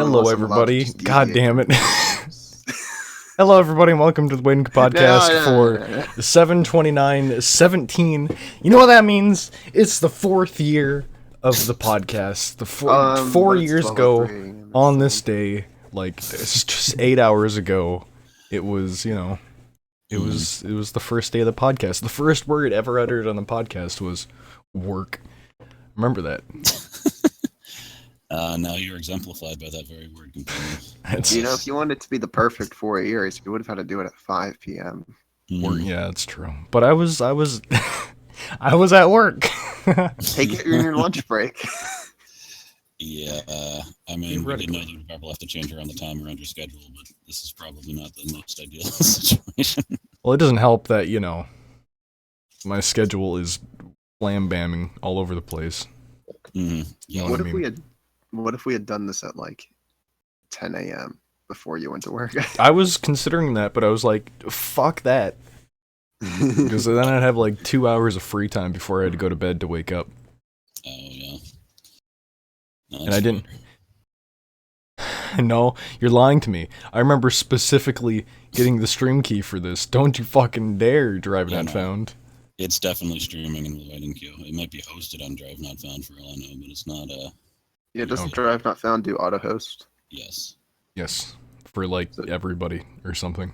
Hello, unless I'm allowed to everybody. just God deviate damn from it. the Hello, everybody, and welcome to the Wink Podcast for no. 7/29/17. You know what that means? It's the 4th year of the podcast. The four But it's years ago 12:03 a.m. on this day, like it's just 8 hours ago, it was, it was the first day of the podcast. The first word ever uttered on the podcast was work. Remember that. Now you're exemplified by that very word, companion. If you wanted it to be the perfect 4 years, you would have had to do it at 5 p.m. Yeah, that's true. But I was I was at work. Take it in your lunch break. Yeah, I mean, we did know that we'd probably have to change around the time around your schedule, but this is probably not the most ideal situation. Well, it doesn't help that, my schedule is blam-bamming all over the place. Mm-hmm. You know What what I if mean? what if we had done this at like 10 a.m. before you went to work? I was considering that, but I was like, fuck that. Because then I'd have like 2 hours of free time before I had to go to bed to wake up. Oh, yeah. No, And I didn't. No, you're lying to me. I remember specifically getting the stream key for this. Don't you fucking dare, Drive Not Found. It's definitely streaming in the waiting queue. It might be hosted on Drive Not Found for all I know, but it's not, Yeah, doesn't Drive Not Found do auto host? Yes. Yes, for like everybody or something.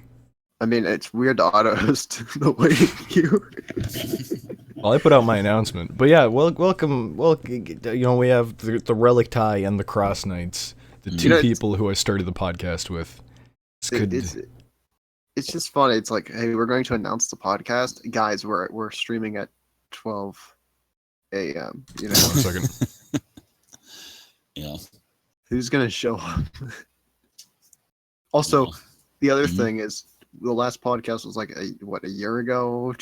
I mean, it's weird to auto host the waiting queue. Well, I put out my announcement, but yeah, welcome. Well, we have the Relic Tie and the Cross Knights, the two people who I started the podcast with. It's just funny. It's like, hey, we're going to announce the podcast, guys. We're streaming at 12 a.m. You know, 1 second. Yeah. Who's gonna show up? Also, the other thing is, the last podcast was like a year ago.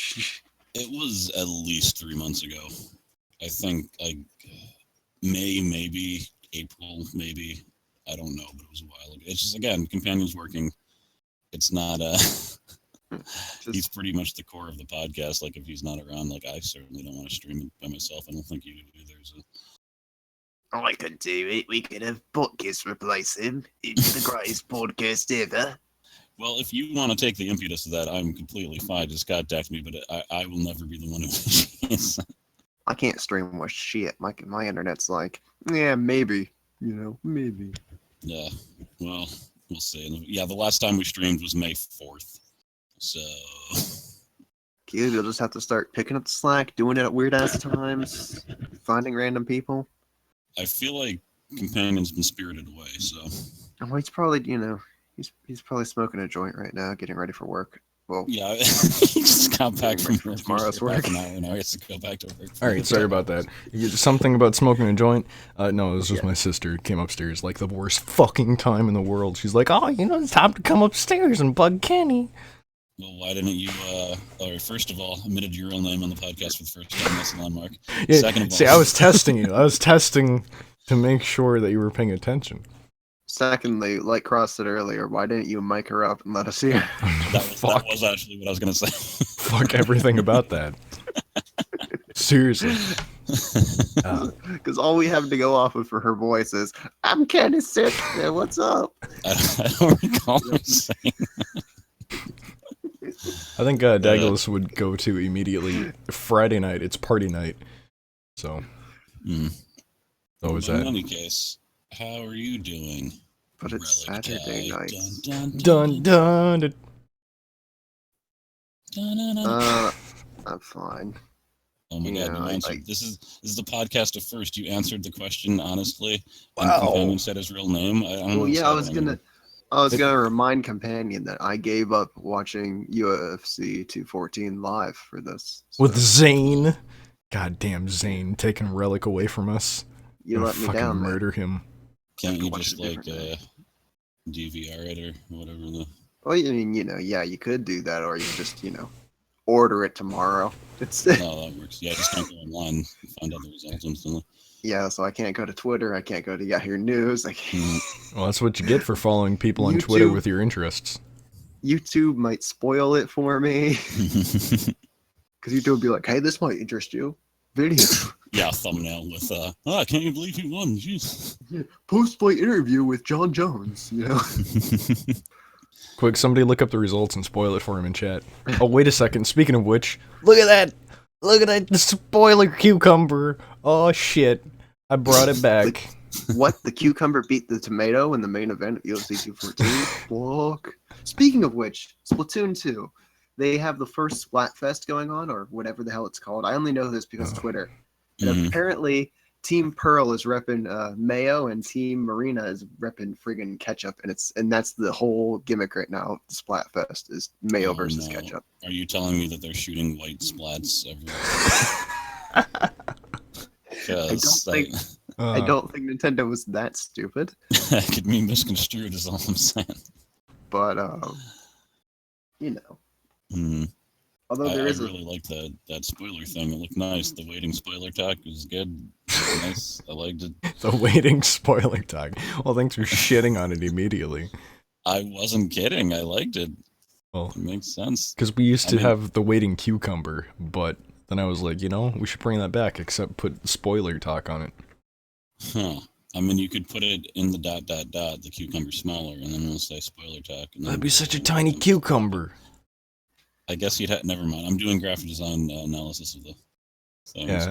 It was at least 3 months ago. I think May, maybe April, maybe. I don't know, but it was a while ago. It's just, again, Companion's working. It's not he's pretty much the core of the podcast. Like, if he's not around, like, I certainly don't want to stream it by myself. I don't think you do either. I could do it. We could have Butkus replace him. It's the greatest podcast ever. Well, if you want to take the impetus of that, I'm completely fine. Just contact me, but I will never be the one who is. I can't stream with shit. My internet's like, yeah, maybe. Maybe. Yeah, well, we'll see. Yeah, the last time we streamed was May 4th. So... You'll just have to start picking up the slack, doing it at weird-ass times, finding random people. I feel like Companion's been spirited away, so... Well, he's probably, he's probably smoking a joint right now, getting ready for work. Well, yeah, he just got back from tomorrow's work. Now he has to go back to work. Alright, sorry about that. Something about smoking a joint? No, this was my sister. Came upstairs like the worst fucking time in the world. She's like, oh, it's time to come upstairs and bug Kenny. Well, why didn't you, first of all, admitted your real name on the podcast for the first time? That's a landmark. Yeah, Second of all... See, I was testing you. I was testing to make sure that you were paying attention. Secondly, like Cross said earlier, why didn't you mic her up and let us hear? That was actually what I was going to say. Fuck everything about that. Seriously. Because all we have to go off of for her voice is, I'm kind of sick. Yeah, what's up? I don't recall her saying I think Douglas would go to immediately Friday night. It's party night. So. So is that. In any case, how are you doing? But it's Relic Saturday tie. night. Dun dun dun. I'm fine. Oh my god, you answered. This is the podcast of first. You answered the question honestly. And Wow. Companion said his real name. I was gonna remind Companion that I gave up watching UFC 214 live for this. With Zane. Goddamn Zane taking Relic away from us. You let me down, man. Murder him. Can't you just DVR it or whatever? Well, I mean, you could do that, or you just, order it tomorrow. It's Oh, that works. Yeah, just don't go online and find out the results instantly. Yeah, so I can't go to Twitter. I can't go to Yahoo News. Well, that's what you get for following people on Twitter with your interests. YouTube might spoil it for me. Because YouTube would be like, hey, this might interest you. Video. Yeah, thumbnail with can't you believe he won? Jeez. Post-fight interview with John Jones. Quick, somebody look up the results and spoil it for him in chat. Oh, wait a second. Speaking of which, look at that! Look at that spoiler cucumber! Oh shit. I brought it back. What? The cucumber beat the tomato in the main event of UFC 214? Fuck. Speaking of which, Splatoon 2. They have the first Splatfest going on, or whatever the hell it's called. I only know this because Twitter. And apparently, Team Pearl is repping mayo, and Team Marina is repping friggin' ketchup, and that's the whole gimmick right now. The Splatfest is mayo versus ketchup. Are you telling me that they're shooting white splats everywhere? I don't think Nintendo was that stupid. That could be misconstrued, is all I'm saying. But although I there is really like that spoiler thing. It looked nice. The waiting spoiler talk was good. Nice. I liked it. The waiting spoiler talk. Well, thanks for shitting on it immediately. I wasn't kidding. I liked it. Well, it makes sense. Because we used to have the waiting cucumber, but then I was like, we should bring that back, except put spoiler talk on it. Huh. I mean, you could put it in the ... the cucumber smaller, and then we'll say spoiler talk. And that'd be such a tiny cucumber. I guess you'd have... Never mind. I'm doing graphic design analysis of the...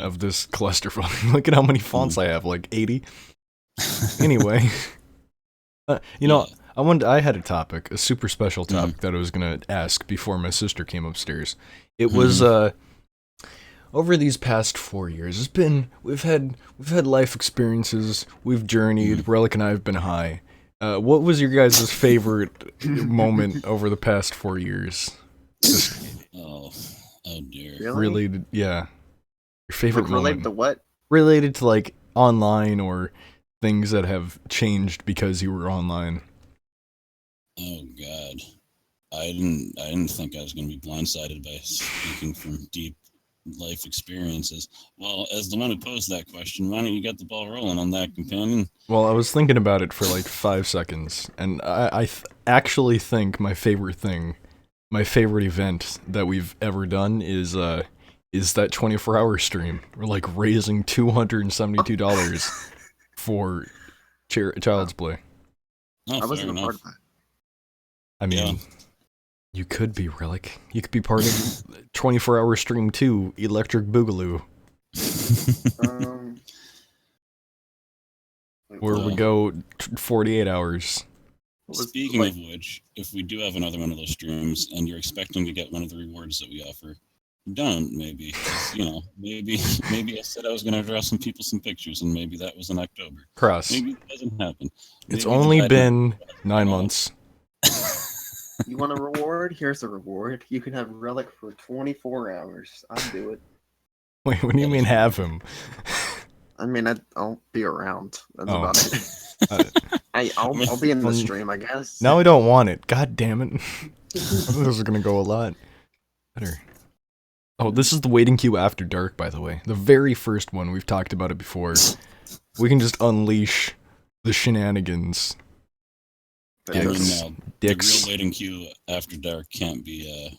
of this clusterfuck. Look at how many fonts I have, like 80. Anyway. I had a topic, a super special topic that I was going to ask before my sister came upstairs. It was, over these past 4 years, we've had life experiences, we've journeyed, Relic and I have been high. What was your guys' favorite moment over the past 4 years? Oh dear. Related, yeah. Your favorite moment. Related to what? Related to, like, online or things that have changed because you were online. Oh God. I didn't think I was going to be blindsided by speaking from deep life experiences. Well, as the one who posed that question, why don't you get the ball rolling on that, companion? Well, I was thinking about it for like 5 seconds, and I actually think my favorite event that we've ever done is that 24-hour stream. We're like raising $272 for Child's Play. Oh, I wasn't a part of that. I mean, you could be, Relic. You could be part of 24-hour stream 2, Electric Boogaloo. Where we go 48 hours. Speaking of which, if we do have another one of those streams and you're expecting to get one of the rewards that we offer, don't, maybe. Maybe I said I was going to draw some people some pictures, and maybe that was in October. Cross. Maybe it doesn't happen. It's only been 9 months. You want a reward? Here's a reward. You can have Relic for 24 hours. I'll do it. Wait, what do you mean have him? I mean, I'll be around. That's about it. I'll be in the stream, I guess. Now I don't want it. God damn it. This is going to go a lot better. Oh, this is the waiting queue after dark, by the way. The very first one. We've talked about it before. We can just unleash the shenanigans. Dicks. The real waiting queue after dark can't be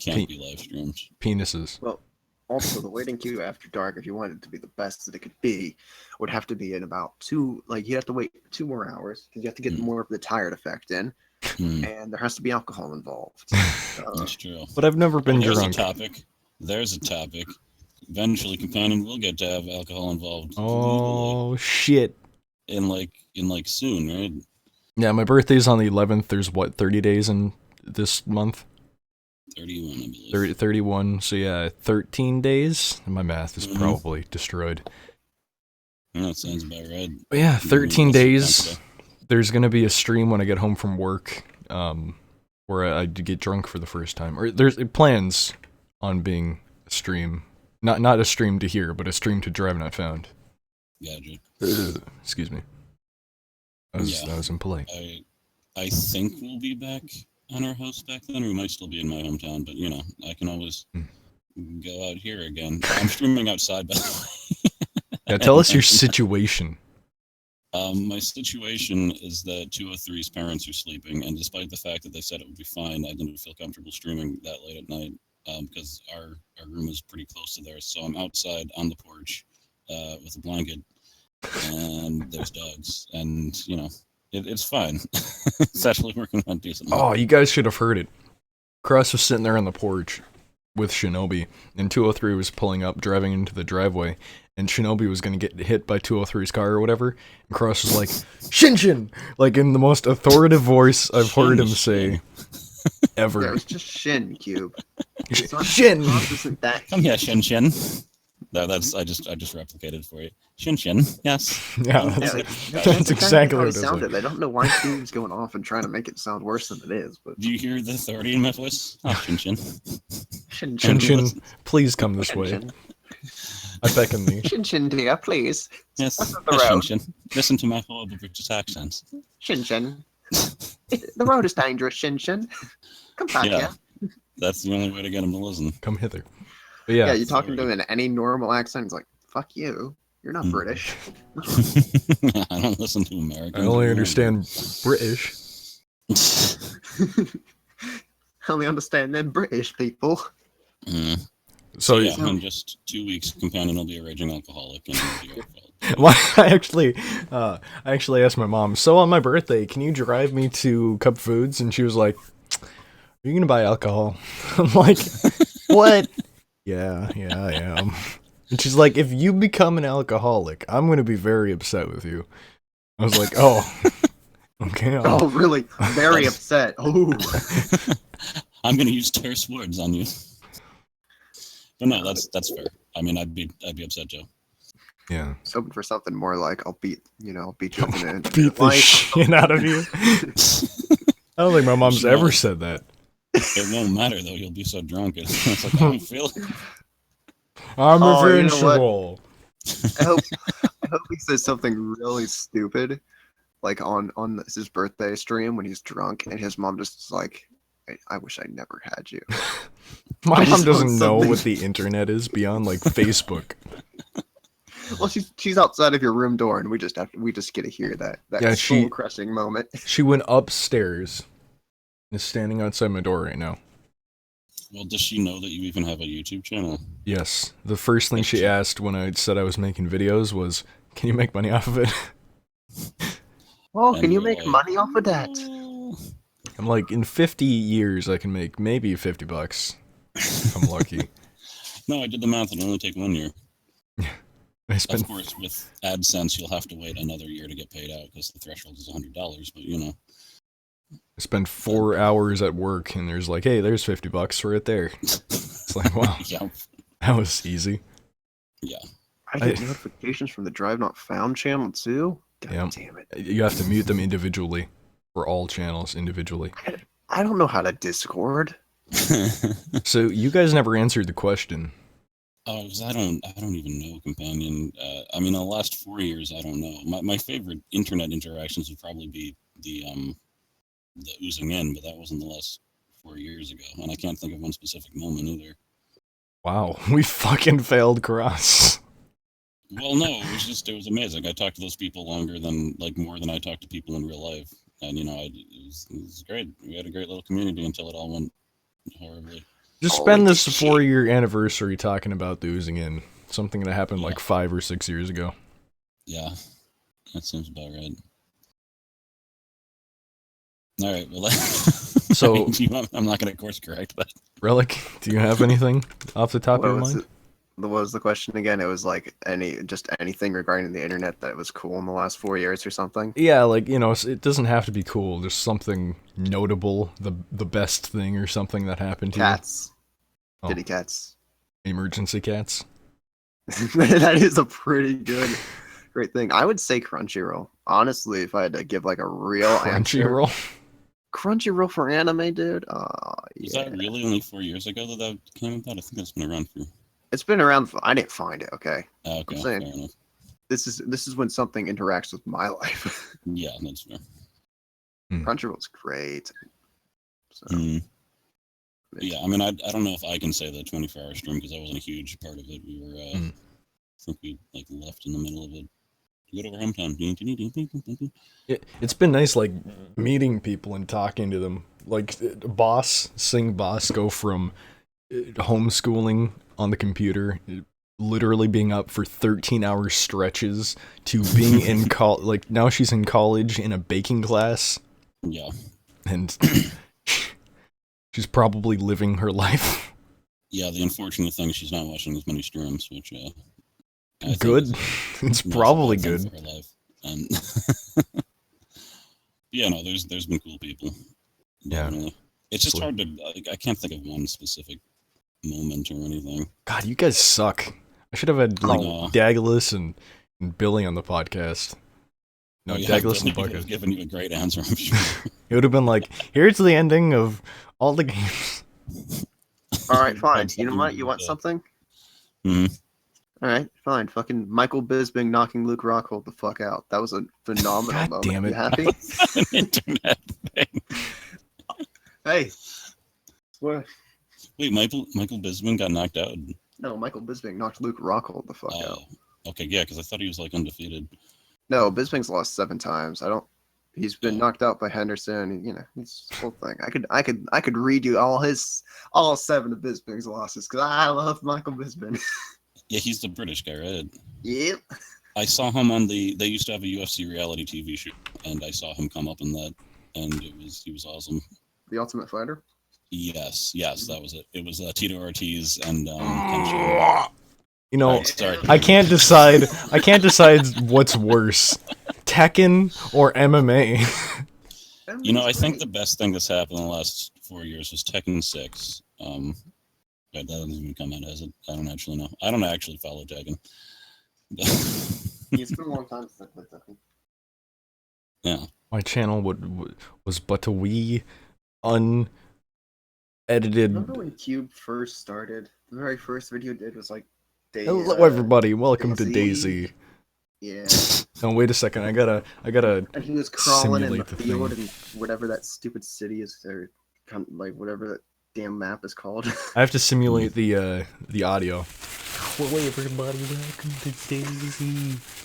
live streamed. Penises. Well, also the waiting queue after dark, if you wanted it to be the best that it could be, would have to be in about you have to wait 2 more hours because you have to get more of the tired effect in, and there has to be alcohol involved. That's true. But I've never been drunk. There's a topic. Eventually, companion will get to have alcohol involved. Oh shit! In like soon, right? Yeah, my birthday's on the 11th. There's 30 days in this month? 31, I believe. 31, so yeah, 13 days? My math is probably destroyed. That sounds about right. But yeah, 13 days. There's going to be a stream when I get home from work, where I get drunk for the first time. Or there's plans on being a stream. Not a stream to hear, but a stream to Drive Not Found. Gotcha. Excuse me. That was impolite. I think we'll be back on our house back then, or we might still be in my hometown, but I can always go out here again. I'm streaming outside, by the way. Yeah, tell us your situation. My situation is that 203's parents are sleeping, and despite the fact that they said it would be fine, I didn't feel comfortable streaming that late at night because our room is pretty close to theirs. So I'm outside on the porch with a blanket, and there's dogs, and it's fine. It's actually working out decently. Oh, you guys should have heard it. Cross was sitting there on the porch with Shinobi, and 203 was pulling up, driving into the driveway, and Shinobi was going to get hit by 203's car or whatever, and Cross was like, Shinshin! Like, in the most authoritative voice I've heard him say ever. Yeah, it was just Shin Cube. Shin! Isn't that Come here, Shin Shin. That's I just replicated for you. Shin Shin, yes. Yeah, that's exactly how what it it sounded. sounded. I don't know why Cube's going off and trying to make it sound worse than it is, but Do you hear the authority in my voice? Oh, Shin Shin. Shin Shinshin, please come this way. Shin I beckon thee. Shin, dear, please. Yes, Up the yes, Shin road. Shin. Listen to my horrible British accent. Shin. The road is dangerous, Shin. Come back Yeah. here. That's the only way to get him to listen. Come hither. But yeah, Yeah, you're talking to him in any normal accent. He's like, fuck you. You're not Mm. British. I don't listen to Americans. I only understand British. I only understand them British people. Mm. So Yeah, in just 2 weeks, companion will be a raging alcoholic, and it'll be our fault. well, I actually asked my mom, so on my birthday, can you drive me to Cup Foods? And she was like, are you gonna buy alcohol? I'm like, what? Yeah, I am. And she's like, if you become an alcoholic, I'm gonna be very upset with you. I was like, oh, okay. Oh, really? Very upset. Oh, I'm gonna use terse words on you. But no, that's fair. I mean, I'd be upset, Joe. Yeah. just hoping for something more like I'll beat you up in it. Beat the Like, shit out of you. I don't think my mom's No. ever said that. It won't matter though. You'll be so drunk. It's like I don't feel. I'm Oh, you know what? invincible. I hope he says something really stupid, like on his birthday stream when he's drunk, and his mom just is like, I wish I never had you. My I mom just doesn't want know something- what the internet is beyond like Facebook. Well, she's outside of your room door, and we just get to hear that Yeah, she- soul crushing moment. She went upstairs and is standing outside my door right now. Well, does she know that you even have a YouTube channel? Yes. The first thing she asked when I said I was making videos was, can you make money off of it? Oh, And can you you're make like, money off of that? I'm like, in 50 years, I can make maybe $50. If I'm lucky. No, I did the math. It'll only take 1 year. I Of spent course, with AdSense, you'll have to wait another year to get paid out because the threshold is $100. But I spent 4 hours at work, and there's like, hey, there's $50 right there. It's like, wow, yeah, that was easy. I get notifications from the Drive Not Found channel too. God Yeah. damn it! You have to mute them individually, for all channels individually. I don't know how to Discord. So you guys never answered the question. Oh, 'cause I don't even know companion. I mean, the last 4 years, I don't know. My favorite internet interactions would probably be the oozing in, but that wasn't the last 4 years ago, and I can't think of one specific moment either. Wow, we fucking failed Cross. Well, no, it was amazing. I talked to those people more than I talked to people in real life, and it was great. We had a great little community until it all went horribly. Just Holy spend this shit. 4-year anniversary talking about the oozing in. Something that happened like 5 or 6 years ago. Yeah, that seems about right. All right, well, So- I'm not going to course correct, but Relic, do you have anything off the top of your mind? What was the question again? It was like anything regarding the internet that was cool in the last 4 years or something. Yeah, like, it doesn't have to be cool. Just something notable, the best thing or something that happened to Cats, Oh. kitty cats. you. Emergency cats. That is a pretty great thing. I would say Crunchyroll. Honestly, if I had to give like a real answer, Crunchyroll. Crunchyroll for anime, dude. was Yeah. that really only 4 years ago that came about? I think that's been around for. It's been around. I didn't find it. Okay, Oh, okay, I'm fair saying- enough. this is when something interacts with my life. Yeah, that's fair. Crunchyroll's great. So, Mm. Yeah, I mean, I don't know if I can say the 24-hour stream because I wasn't a huge part of it. We were, I think we left in the middle of it. To go to our hometown. It's been nice, like, meeting people and talking to them. Like, seeing Boss go from homeschooling on the computer, literally being up for 13-hour stretches to being in like now she's in college in a baking class, Yeah. and she's probably living her life. Yeah, the unfortunate thing is she's not watching as many streams, which I think Good. is It's not probably so bad thing good. for her life. And yeah, no, there's been cool people. Yeah. Definitely. It's just hard to. I can't think of one specific moment or anything. God, you guys suck. I should have had like No. Dagalus and Billy on the podcast. No, Oh, yeah, Dagalus and Billy would have Bucket. given you a great answer, I'm sure. It would have been like, here's the ending of all the games. All right, fine. That's You know something what? you You would want say. something? Mhm. All right, fine. Fucking Michael Bisping knocking Luke Rockhold the fuck out. That was a phenomenal God moment. damn it. You happy? An internet thing. Hey. What? Wait, Michael Bisping got knocked out. No, Michael Bisping knocked Luke Rockhold the fuck out. Oh, okay, yeah, because I thought he was like undefeated. No, Bisping's lost 7 times. He's been knocked out by Henderson. You know, it's the whole thing. I could read you all 7 of Bisping's losses because I love Michael Bisping. Yeah, he's the British guy, right? Yep. I saw him on they used to have a UFC reality TV show, and I saw him come up in that, and he was awesome. The Ultimate Fighter. Yes, that was it. It was Tito Ortiz and Ken You know, Alright, sorry. I can't decide what's worse, Tekken or MMA. You know, I think the best thing that's happened in the last 4 years was Tekken 6. But that doesn't even come out as it. I don't actually know. I don't actually follow Tekken. It's been a long time since I played Tekken. Yeah. My channel was but a wee unedited. Remember when Cube first started? The very first video it did was like Hello everybody, welcome to Daisy. DayZ. Yeah. No, wait a second. I gotta. And he was crawling in the simulate the field thing. in whatever that stupid city is, or like whatever that damn map is called. I have to simulate the audio. Hello everybody, welcome to DayZ.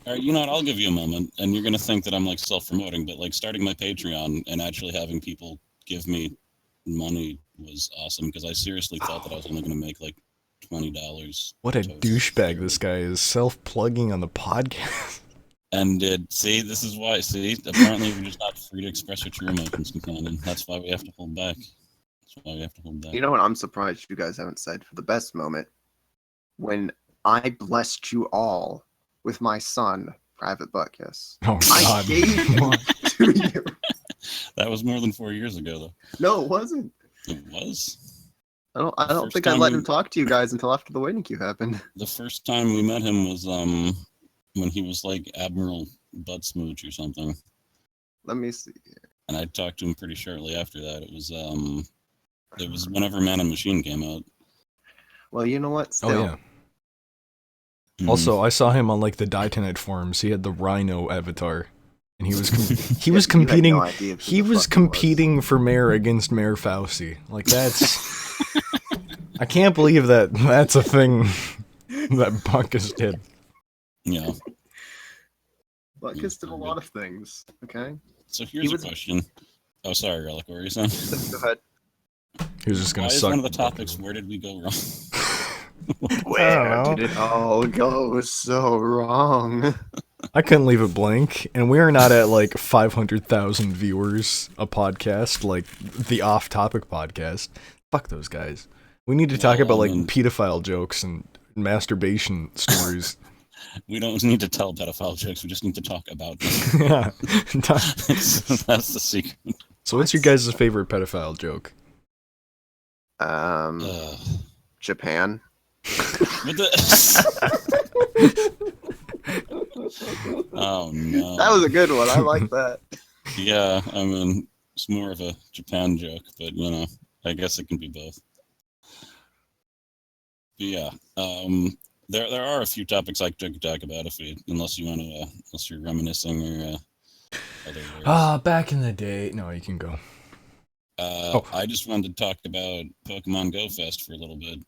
All right, you know what? I'll give you a moment, and you're gonna think that I'm like self-promoting, but like starting my Patreon and actually having people give me money was awesome because I seriously thought that I was only gonna make like $20. What a So- douchebag this guy is, self-plugging on the podcast. And see, this is why. See, apparently we're just not free to express our true emotions, companion. That's why we have to hold back. That's why we have to hold back. You know what? I'm surprised you guys haven't said for the best moment when I blessed you all with my son, Private Butt Kiss. Oh I god. gave him to you. That was more than 4 years ago, though. No, it wasn't. It was. I don't First think I time let we- him talk to you guys until after the waiting queue happened. The first time we met him was when he was like Admiral Butt Smooch or something, Let me see. and I talked to him pretty shortly after that. It was whenever Man and Machine came out. Well, you know what? Oh Still, yeah. Mhm. Also, I saw him on like the Ditonite forums. He had the Rhino avatar, and he was he was competing. You had no idea who He the was fuck competing for mayor against Mayor Fauci. Like that's. I can't believe that that's a thing that Buckus did. Yeah. Butkus did a lot of things. Okay. So here's was- a question. Oh, sorry, Relic. What were you saying? Go ahead. He was just Why gonna is suck. one of the topics? Where did we go wrong? Where know. did it all go so wrong? I couldn't leave it blank, and we are not at like 500,000 viewers a podcast, like the off-topic podcast. Fuck those guys. We need to talk Well, about I like mean- pedophile jokes and masturbation stories. We don't need to tell pedophile jokes. We just need to talk about them. Yeah. That's the secret. So, what's your guys' favorite pedophile joke? Ugh. Japan. What the? Oh no. That was a good one. I like that. Yeah, I mean, it's more of a Japan joke, but you know, I guess it can be both. But yeah, there are a few topics I could talk about unless you want to, unless you're reminiscing or other words. Back in the day. No, you can go. I just wanted to talk about Pokemon Go Fest for a little bit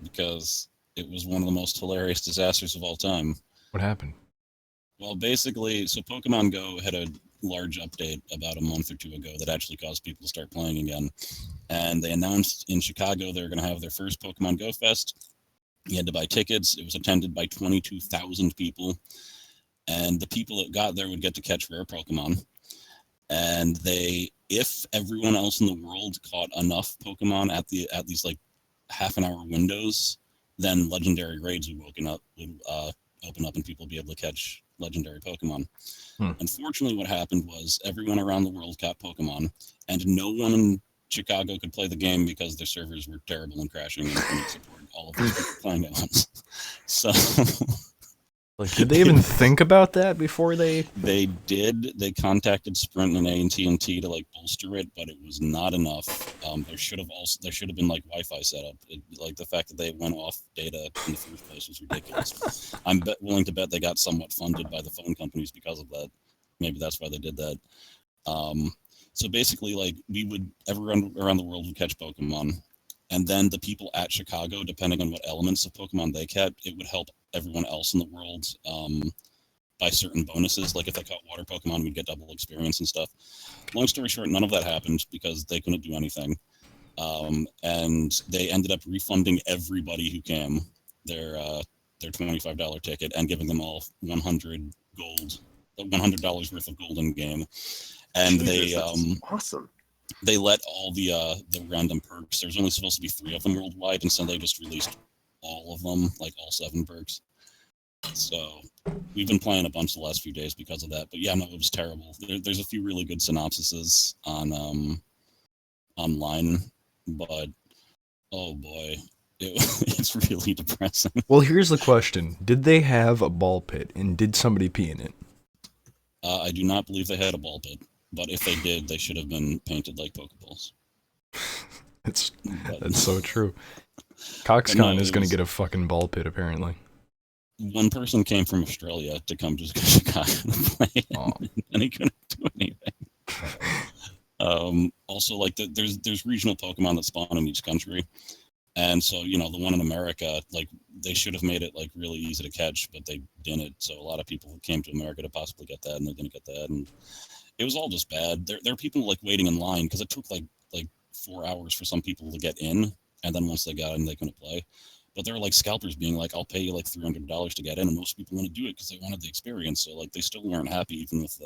because it was one of the most hilarious disasters of all time. What happened? Well, basically, so Pokemon Go had a large update about a month or two ago that actually caused people to start playing again. And they announced in Chicago they were going to have their first Pokemon Go Fest. You had to buy tickets. It was attended by 22,000 people. And the people that got there would get to catch rare Pokemon. And if everyone else in the world caught enough Pokemon at these like half-an-hour windows, then legendary raids would open up and people would be able to catch legendary Pokemon. Unfortunately, what happened was everyone around the world got Pokemon, and no one in Chicago could play the game because their servers were terrible and crashing and couldn't support all of these people playing at once. So, like, did they even think about that before they? They did. They contacted Sprint and AT&T to like bolster it, but it was not enough. There should have been like Wi-Fi set up. Like the fact that they went off data in the first place was ridiculous. I'm willing to bet they got somewhat funded by the phone companies because of that. Maybe that's why they did that. So basically, like everyone around the world would catch Pokemon, and then the people at Chicago, depending on what elements of Pokemon they kept, it would help everyone else in the world by certain bonuses. Like if they caught water Pokemon, we'd get double experience and stuff. Long story short, none of that happened because they couldn't do anything. And they ended up refunding everybody who came their $25 ticket and giving them all 100 gold, $100 worth of gold in game. And Jesus, that's awesome. They let all the random perks. There's only supposed to be 3 of them worldwide, and so they just released all of them, like all 7 perks. So we've been playing a bunch the last few days because of that. But yeah, no, it was terrible. There's a few really good synopsises on online, but oh boy, it's really depressing. Well, here's the question: did they have a ball pit, and did somebody pee in it? I do not believe they had a ball pit, but if they did, they should have been painted like Pokeballs. That's so true. Coxcon is going to get a fucking ball pit, apparently. One person came from Australia to come to Chicago to play, and he couldn't do anything. Also, like there's regional Pokemon that spawn in each country, and so the one in America, like they should have made it like really easy to catch, but they didn't. So a lot of people came to America to possibly get that, and they didn't get that, and it was all just bad. There are people like waiting in line because it took like 4 hours for some people to get in, and then once they got in, they couldn't play. But there were like scalpers being like, "I'll pay you like $300 to get in," and most people want to do it because they wanted the experience. So like they still weren't happy even with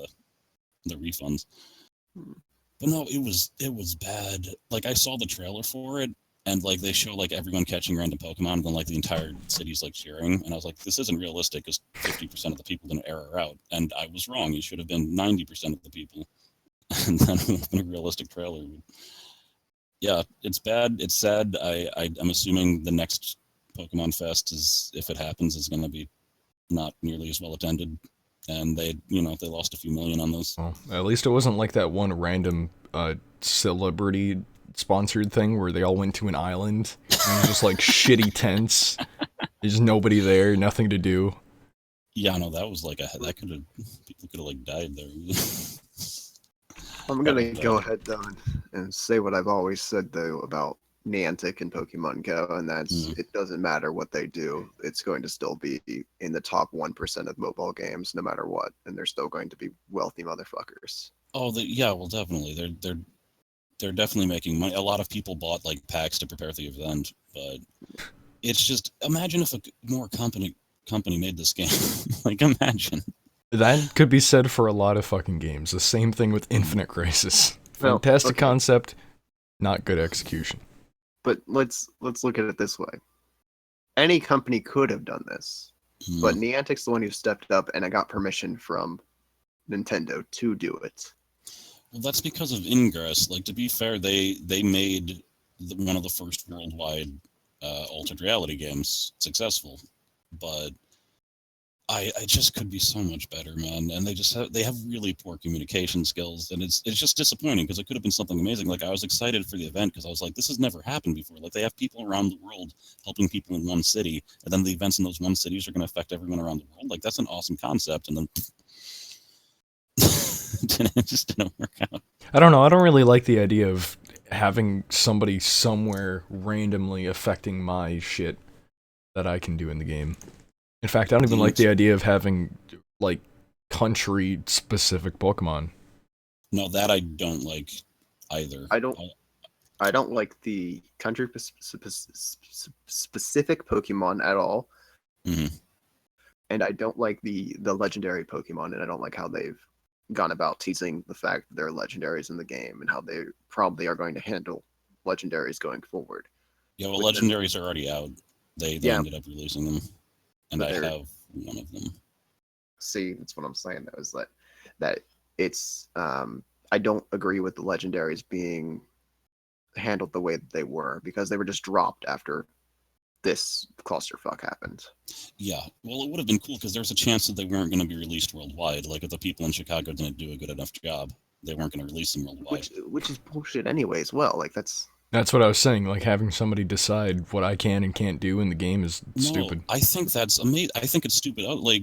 the refunds. But no, it was bad. Like I saw the trailer for it, and like they show like everyone catching random Pokemon, and then like the entire city's like cheering, and I was like, this isn't realistic because 50% of the people didn't error out, and I was wrong. It should have been 90% of the people, and then it would have been a realistic trailer. Yeah, it's bad. It's sad. I'm assuming the next Pokemon Fest if it happens, is going to be not nearly as well attended, and they lost a few million on those. Well, at least it wasn't like that one random celebrity sponsored thing where they all went to an island and it was just like shitty tents. There's nobody there, nothing to do. Yeah, no, that was like people could have like died there. I'm gonna go ahead though and say what I've always said though about Niantic and Pokemon Go, and that's it doesn't matter what they do, it's going to still be in the top 1% of mobile games no matter what, and they're still going to be wealthy motherfuckers. Oh, yeah, well, definitely. They're definitely making money. A lot of people bought like packs to prepare for the event, but it's just imagine if a more company made this game. Like imagine. That could be said for a lot of fucking games. The same thing with Infinite Crisis. Fantastic concept, not good execution. But let's look at it this way. Any company could have done this, but Niantic's the one who stepped up and I got permission from Nintendo to do it. Well, that's because of Ingress. Like, to be fair, they made one of the first worldwide altered reality games successful, but I just could be so much better, man. And they have really poor communication skills, and it's just disappointing because it could have been something amazing. Like I was excited for the event because I was like, this has never happened before. Like they have people around the world helping people in one city, and then the events in those one cities are going to affect everyone around the world. Like that's an awesome concept, and then it just didn't work out. I don't know. I don't really like the idea of having somebody somewhere randomly affecting my shit that I can do in the game. In fact, I don't even like the idea of having, like, country-specific Pokemon. No, that I don't like either. I don't I don't like the country specific Pokemon at all, Hmm. and I don't like the legendary Pokemon, and I don't like how they've gone about teasing the fact that there are legendaries in the game and how they probably are going to handle legendaries going forward. Yeah, well, Which then, legendaries are already out. They yeah, ended up releasing them, and but I they're have one of them. see, that's what I'm saying. Though, is that it's I don't agree with the legendaries being handled the way that they were because they were just dropped after this clusterfuck happened. Yeah, well, it would have been cool because there's a chance that they weren't going to be released worldwide. Like if the people in Chicago didn't do a good enough job, they weren't going to release them worldwide. Which is bullshit anyway as well. Like That's what I was saying. Like having somebody decide what I can and can't do in the game is No, stupid. I think that's amazing. I think it's stupid. Like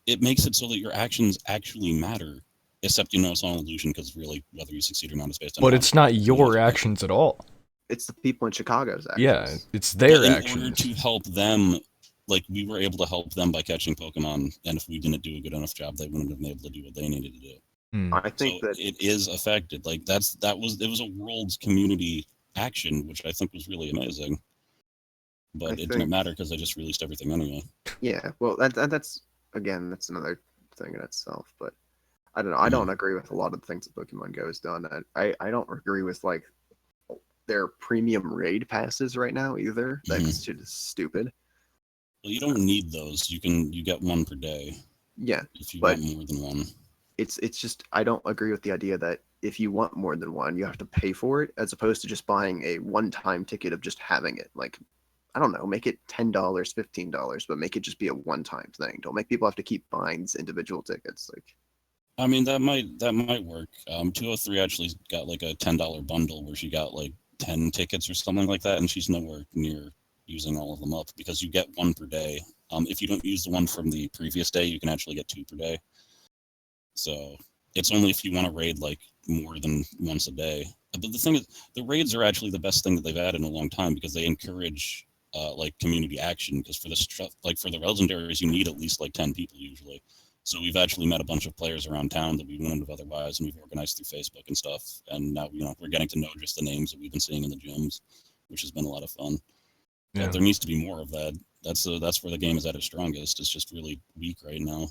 it makes it so that your actions actually matter. Except it's all an illusion because really whether you succeed or not is based on But your it's not actions. your actions at all. it's the people in Chicago's Yeah, actions. it's But their in actions. order to help them, like we were able to help them by catching Pokemon, and if we didn't do a good enough job, they wouldn't have been able to do what they needed to do. I So think that it is affected. Like it was a world's community action, which I think was really amazing. But it didn't matter because they just released everything anyway. yeah, well that's again that's another thing in itself. But I don't know. I don't agree with a lot of the things that Pokemon Go has done. I don't agree with like their premium raid passes right now either. That's just stupid. Well, you don't need those. You get one per day. Yeah, If you but want more than one. it's just I don't agree with the idea that if you want more than one, you have to pay for it, as opposed to just buying a one-time ticket of just having it. Like, I don't know, make it $10, $15, but make it just be a one-time thing. Don't make people have to keep buying these individual tickets. Like, I mean, that might work. 203 actually got like a $10 bundle where she got like 10 tickets or something like that, and she's nowhere near using all of them up because you get one per day. If you don't use the one from the previous day, you can actually get two per day. So it's only if you want to raid like more than once a day. But the thing is, the raids are actually the best thing that they've had in a long time because they encourage like community action. Because for for the legendaries, you need at least like 10 people usually. So we've actually met a bunch of players around town that we wouldn't have otherwise, and we've organized through Facebook and stuff. And now we're getting to know just the names that we've been seeing in the gyms, which has been a lot of fun. Yeah. But there needs to be more of that. That's where the game is at its strongest. It's just really weak right now.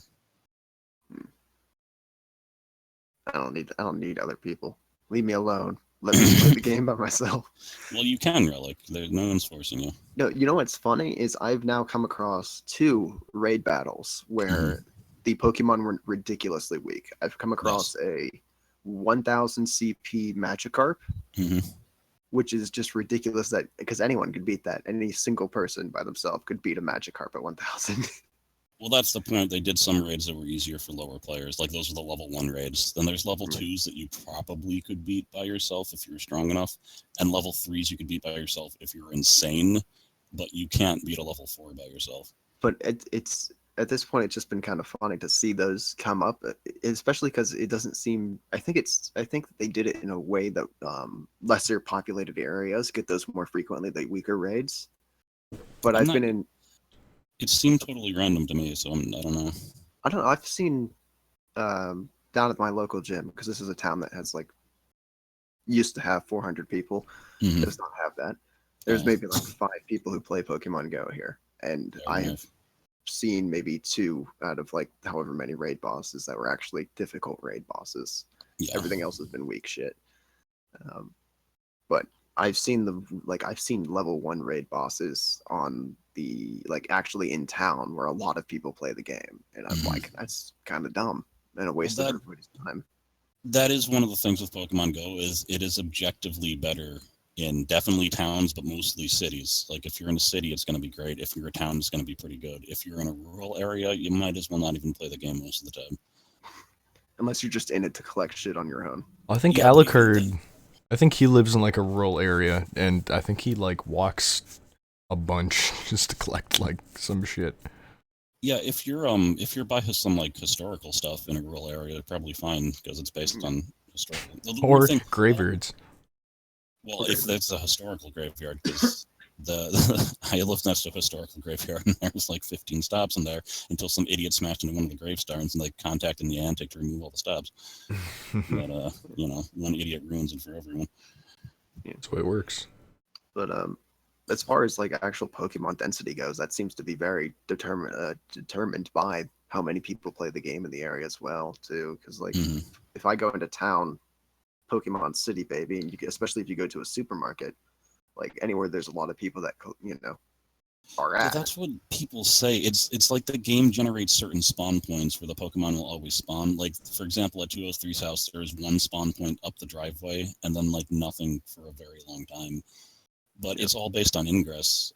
I don't need other people. Leave me alone. Let me play the game by myself. Well, you can, Relic. No one's forcing you. No, you know what's funny is I've now come across 2 raid battles where the Pokemon were ridiculously weak. I've come across a 1000 CP Magikarp, which is just ridiculous that because anyone could beat that. Any single person by themselves could beat a Magikarp at 1000. Well, that's the point. They did some raids that were easier for lower players. Like those are the level 1 raids. Then there's level 2s that you probably could beat by yourself if you're strong enough. And level 3s you could beat by yourself if you're insane. But you can't beat a level 4 by yourself. But it's at this point, it's just been kind of funny to see those come up, especially because it doesn't seem. I think that they did it in a way that lesser populated areas get those more frequently, the weaker raids. But I've been in. It seemed totally random to me, so I don't know. I don't know. I've seen down at my local gym because this is a town that has like used to have 400 people. Does not have that. There's maybe like 5 people who play Pokemon Go here, and I have seen maybe 2 out of like however many raid bosses that were actually difficult raid bosses. Yeah. Everything else has been weak shit. But I've seen level 1 raid bosses on the like actually in town where a lot of people play the game, and I'm like, that's kind of dumb and a waste of everybody's time. That is one of the things with Pokemon Go is it is objectively better in definitely towns, but mostly cities. Like if you're in a city, it's going to be great. If you're a town, it's going to be pretty good. If you're in a rural area, you might as well not even play the game most of the time. Unless you're just in it to collect shit on your own. I think Alucard, I think he lives in like a rural area, and I think he like walks a bunch just to collect like some shit. Yeah, if you're by some like historical stuff in a rural area, probably fine because it's based on historical. Or graveyards. Well, if that's a historical graveyard, because I lived next to a historical graveyard, and there was like 15 stops in there until some idiot smashed into one of the gravestones and like contacted the Niantic to remove all the stops. But one idiot ruins it for everyone. That's the way it works. But as far as like actual Pokemon density goes, that seems to be very determined by how many people play the game in the area as well, too. Because like, Mhm. if I go into town, Pokemon City, baby, and especially if you go to a supermarket, like anywhere there's a lot of people that are Yeah, at. that's what people say. It's like the game generates certain spawn points where the Pokemon will always spawn. Like, for example, at 203's house, there is one spawn point up the driveway, and then like nothing for a very long time. But it's all based on ingress.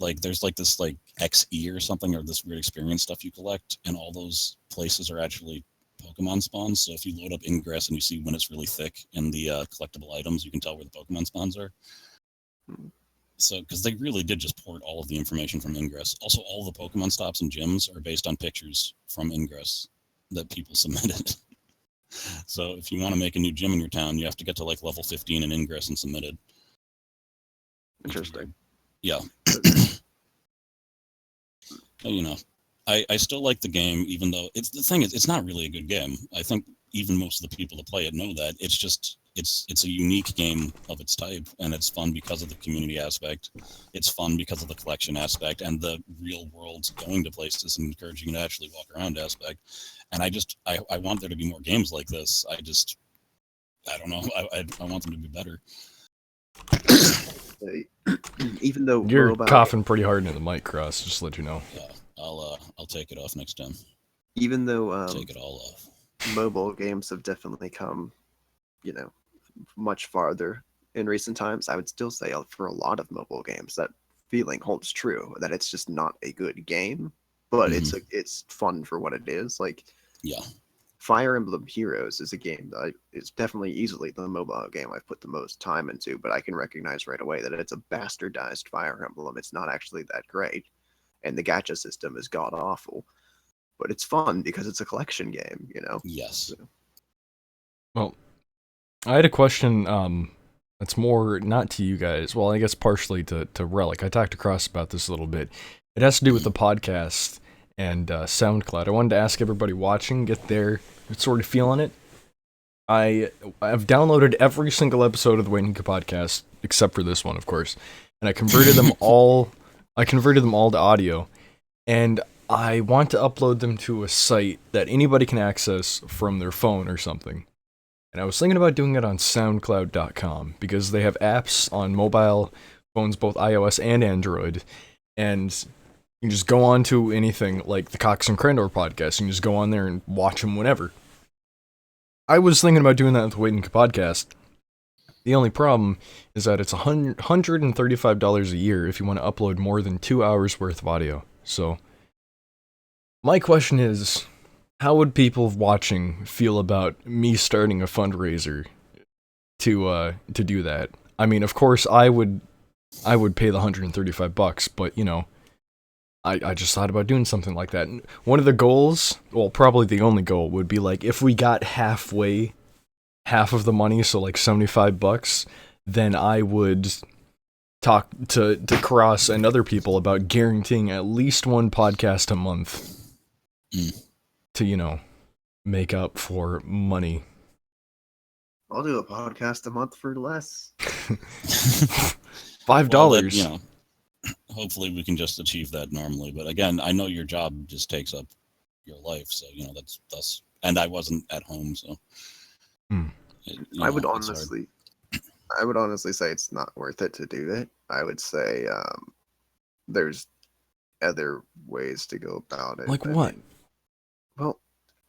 Like there's like this like XE or something, or this weird experience stuff you collect, and all those places are actually Pokemon spawns. So if you load up ingress and you see when it's really thick in the collectible items, you can tell where the Pokemon spawns are. So, because they really did just port all of the information from Ingress. Also, all the Pokemon stops and gyms are based on pictures from Ingress that people submitted. So, if you want to make a new gym in your town, you have to get to like level 15 in Ingress and submit it. Interesting. Yeah. You know, I still like the game, even though the thing is, it's not really a good game. I think even most of the people that play it know that. It's just it's a unique game of its type, and it's fun because of the community aspect. It's fun because of the collection aspect and the real world going to places and encouraging you to actually walk around aspect. And I want there to be more games like this. I don't know. I want them to be better. Even though You're mobile, coughing pretty hard into the mic, Cross. Just to let you know. Yeah, I'll take it off next time. even though Take it all off. mobile games have definitely come, much farther in recent times, I would still say for a lot of mobile games that feeling holds true, that it's just not a good game, but it's fun for what it is. Like, Yeah. Fire Emblem Heroes is a game that is definitely easily the mobile game I've put the most time into, but I can recognize right away that it's a bastardized Fire Emblem. It's not actually that great, and the gacha system is god awful, but it's fun because it's a collection game, Yes. So, Well, I had a question. That's more not to you guys. Well, I guess partially to Relic. I talked to Cross about this a little bit. It has to do with the podcast and SoundCloud. I wanted to ask everybody watching, get their sort of feel on it. I've downloaded every single episode of the Wayne podcast except for this one, of course, and I converted them all. I converted them all to audio, and I want to upload them to a site that anybody can access from their phone or something. And I was thinking about doing it on SoundCloud.com because they have apps on mobile phones, both iOS and Android, and you can just go on to anything like the Cox and Crendor podcast. You can just go on there and watch them whenever. I was thinking about doing that with the Waiting podcast. The only problem is that it's $135 a year if you want to upload more than 2 hours worth of audio. So, my question is, how would people watching feel about me starting a fundraiser to do that? I mean, of course, I would pay the $135, but I just thought about doing something like that. And one of the goals, well, probably the only goal, would be like if we got half of the money, so like $75, then I would talk to Cross and other people about guaranteeing at least one podcast a month to make up for money. I'll do a podcast a month for less. $5. Well, hopefully we can just achieve that normally. But again, I know your job just takes up your life, so that's. And I wasn't at home, so. I would honestly say it's not worth it to do it. I would say there's other ways to go about it. Like what? Well,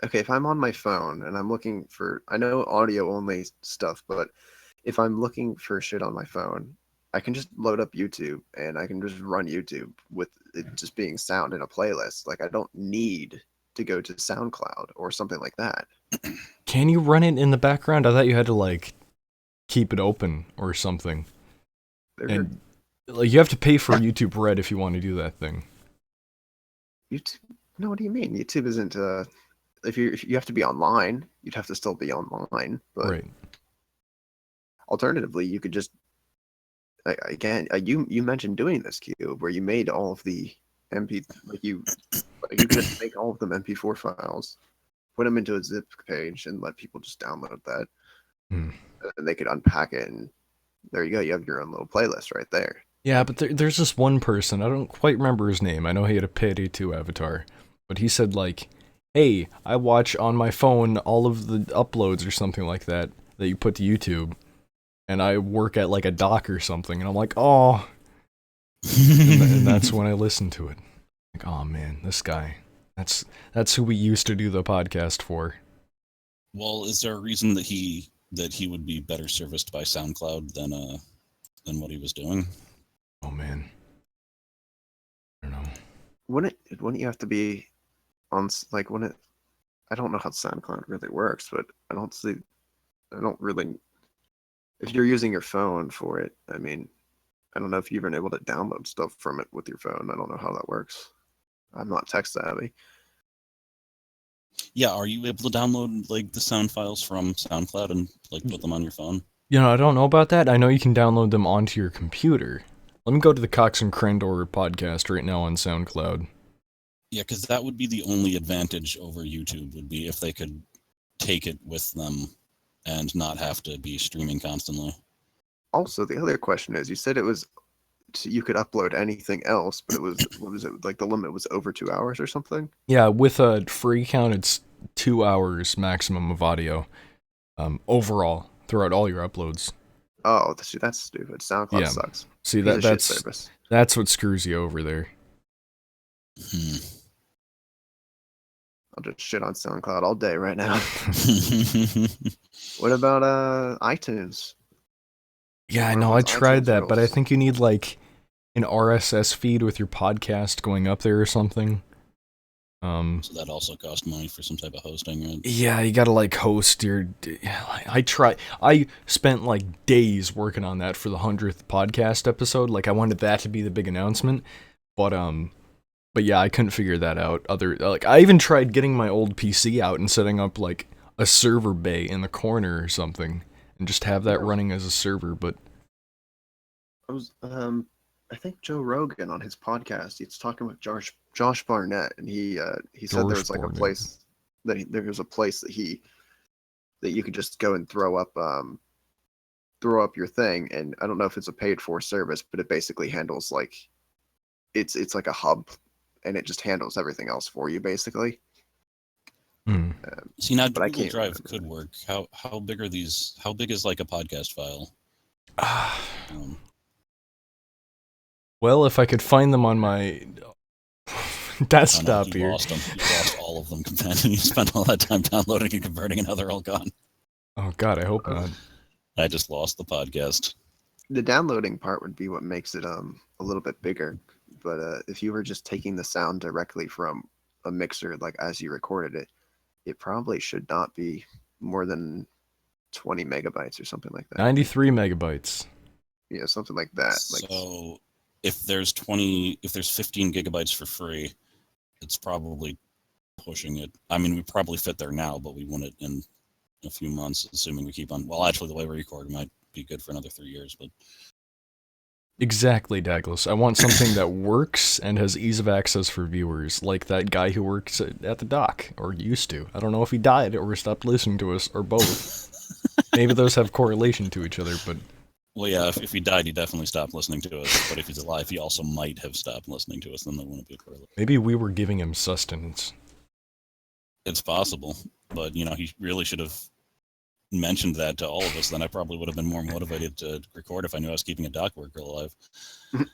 okay, if I'm on my phone and I'm looking for, I know audio only stuff, but if I'm looking for shit on my phone, I can just load up YouTube and I can just run YouTube with it just being sound in a playlist. Like, I don't need to go to SoundCloud or something like that. Can you run it in the background? I thought you had to like keep it open or something. And like you have to pay for YouTube Red if you want to do that thing. YouTube? No, what do you mean? YouTube isn't. If you have to be online, you'd have to still be online. But right. Alternatively, you could just you mentioned doing this, Cube, where you made all of the MP you could just make all of them MP4 files, put them into a zip page, and let people just download that, and they could unpack it and There you go. You have your own little playlist right there. Yeah, but there's this one person, I don't quite remember his name. I know he had a Payday 2 avatar. But he said, like, hey, I watch on my phone all of the uploads or something like that you put to YouTube. And I work at, like, a dock or something. And I'm like, oh. And that's when I listen to it. Like, oh, man, this guy. That's who we used to do the podcast for. Well, is there a reason that he would be better serviced by SoundCloud than what he was doing? Oh, man. I don't know. Wouldn't you have to be on, like, I don't know how SoundCloud really works, but I don't really, if you're using your phone for it, I mean, I don't know if you've been able to download stuff from it with your phone. I don't know how that works. I'm not tech savvy. Yeah, are you able to download like the sound files from SoundCloud and like put them on your phone? You know, I don't know about that. I know you can download them onto your computer. Let me go to the Cox and Crendor podcast right now on SoundCloud. Yeah, because that would be the only advantage over YouTube, would be if they could take it with them and not have to be streaming constantly. Also, the other question is, you said it was, you could upload anything else, but it was, what was it, like the limit was over 2 hours or something? Yeah, with a free count, it's 2 hours maximum of audio overall throughout all your uploads. Oh, see, that's stupid. SoundCloud sucks. See, that's what screws you over there. I'll just shit on SoundCloud all day right now. What about iTunes? Yeah, I know. I tried that, but I think you need like an RSS feed with your podcast going up there or something. So that also costs money for some type of hosting, right? Yeah, you gotta like host your. I spent like days working on that for the 100th podcast episode. Like I wanted that to be the big announcement, but yeah, I couldn't figure that out. I even tried getting my old PC out and setting up like a server bay in the corner or something, and just have that running as a server. But I think Joe Rogan on his podcast, he's talking with Josh Barnett, and he said there was like a place there was a place that you could just go and throw up your thing, and I don't know if it's a paid for service, but it basically handles like it's like a hub, and it just handles everything else for you basically. See, now Google Drive could work. How big are these? How big is like a podcast file? Well, if I could find them on my desktop you here. Lost them. You lost all of them, companion. You spent all that time downloading and converting, and now they're all gone. Oh God, I hope not. I just lost the podcast. The downloading part would be what makes it a little bit bigger, but if you were just taking the sound directly from a mixer, like as you recorded it, it probably should not be more than 20 megabytes or something like that. 93 megabytes. Yeah, something like that. So if there's 15 gigabytes for free, it's probably pushing it. I mean, we probably fit there now, but we want it in a few months, assuming we keep on. Well, actually, the way we record might be good for another 3 years, but. Exactly, Douglas. I want something that works and has ease of access for viewers, like that guy who works at the dock, or used to. I don't know if he died or stopped listening to us, or both. Maybe those have correlation to each other, but... Well, yeah, if he died, he definitely stopped listening to us, but if he's alive, he also might have stopped listening to us, then there wouldn't be a correlation. Maybe we were giving him sustenance. It's possible, but, he really should have mentioned that to all of us, then I probably would have been more motivated to record if I knew I was keeping a dock worker alive. But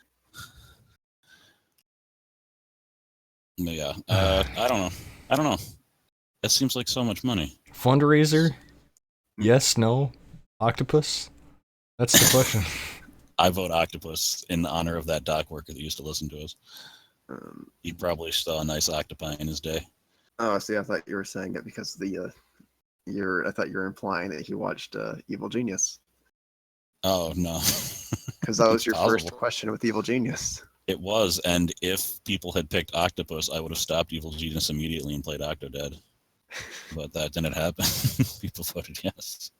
yeah, I don't know. That seems like so much money. Fundraiser? Yes, no? Octopus? That's the question. I vote octopus in honor of that dock worker that used to listen to us. He probably saw a nice octopi in his day. Oh, see, I thought you were saying it because I thought you were implying that he watched Evil Genius. Oh, no. Because that was your first question with Evil Genius. It was, and if people had picked Octopus, I would have stopped Evil Genius immediately and played Octodad. But that didn't happen. People voted yes.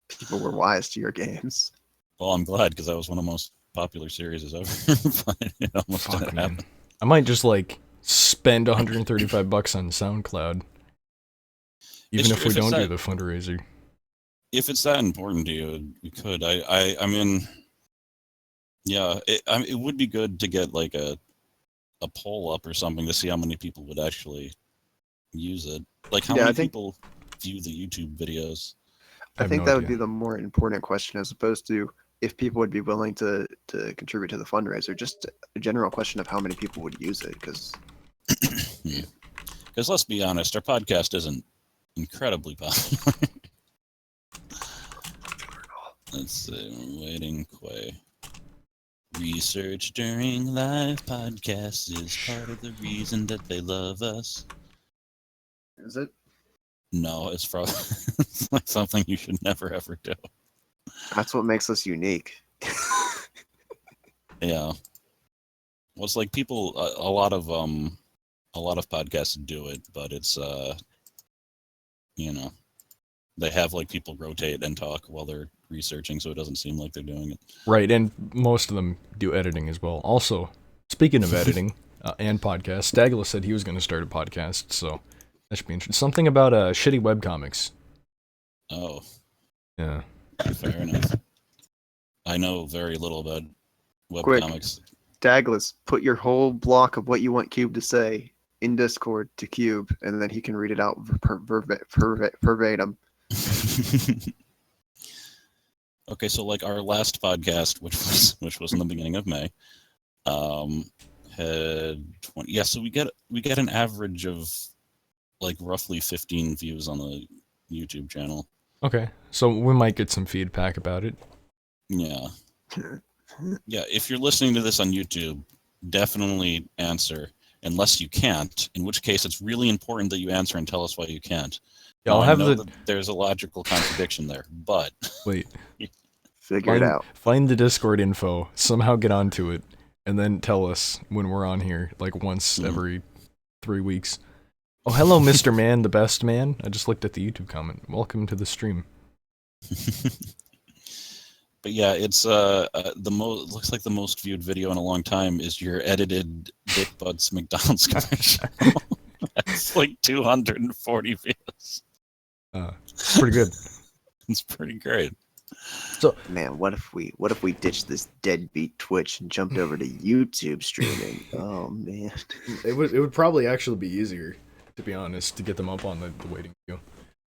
People were wise to your games. Well, I'm glad, because that was one of the most popular series ever. But it almost didn't happen. I might just, spend $135 on SoundCloud. Even if we don't do the fundraiser. if it's that important to you, we could. I mean, yeah, it would be good to get like a poll up or something to see how many people would actually use it. Like how Yeah, I many think people view the YouTube videos? I have think no that would idea. be the more important question as opposed to if people would be willing to contribute to the fundraiser. Just a general question of how many people would use it, because Because let's be honest, our podcast isn't incredibly popular. Let's see, waiting Quay. Research during live podcasts is part of the reason that they love us. is it? No, it's probably it's like something you should never ever do. That's what makes us unique. Yeah. Well, it's like people, a lot of podcasts do it, but it's you know, they have like people rotate and talk while they're researching, so it doesn't seem like they're doing it. Right, and most of them do editing as well. Also, speaking of editing and podcasts, Stagla said he was going to start a podcast, so that should be interesting. Something about shitty webcomics. Oh, Yeah. fair enough. I know very little about Quick. webcomics. Douglas, put your whole block of what you want Cube to say in Discord to Cube, and then he can read it out verbatim. Okay, so like our last podcast, which was in the beginning of May, had 20. Yeah, so we get an average of like roughly 15 views on the YouTube channel. Okay, so we might get some feedback about it. Yeah. Yeah, if you're listening to this on YouTube, definitely answer, unless you can't, in which case it's really important that you answer and tell us why you can't. Yeah, Now, I'll I have know the... that there's a logical contradiction there, but Wait. Figure it out. Find the Discord info, somehow get onto it, and then tell us when we're on here, like once every 3 weeks. Oh, hello, Mr. Man, the best man. I just looked at the YouTube comment. Welcome to the stream. But yeah, it's looks like the most viewed video in a long time is your edited Dick Butts McDonald's commercial. That's like 240 views. It's pretty good. It's pretty great. So, man, what if we ditched this deadbeat Twitch and jumped over to YouTube streaming? Oh man, it would probably actually be easier, to be honest, to get them up on the waiting queue.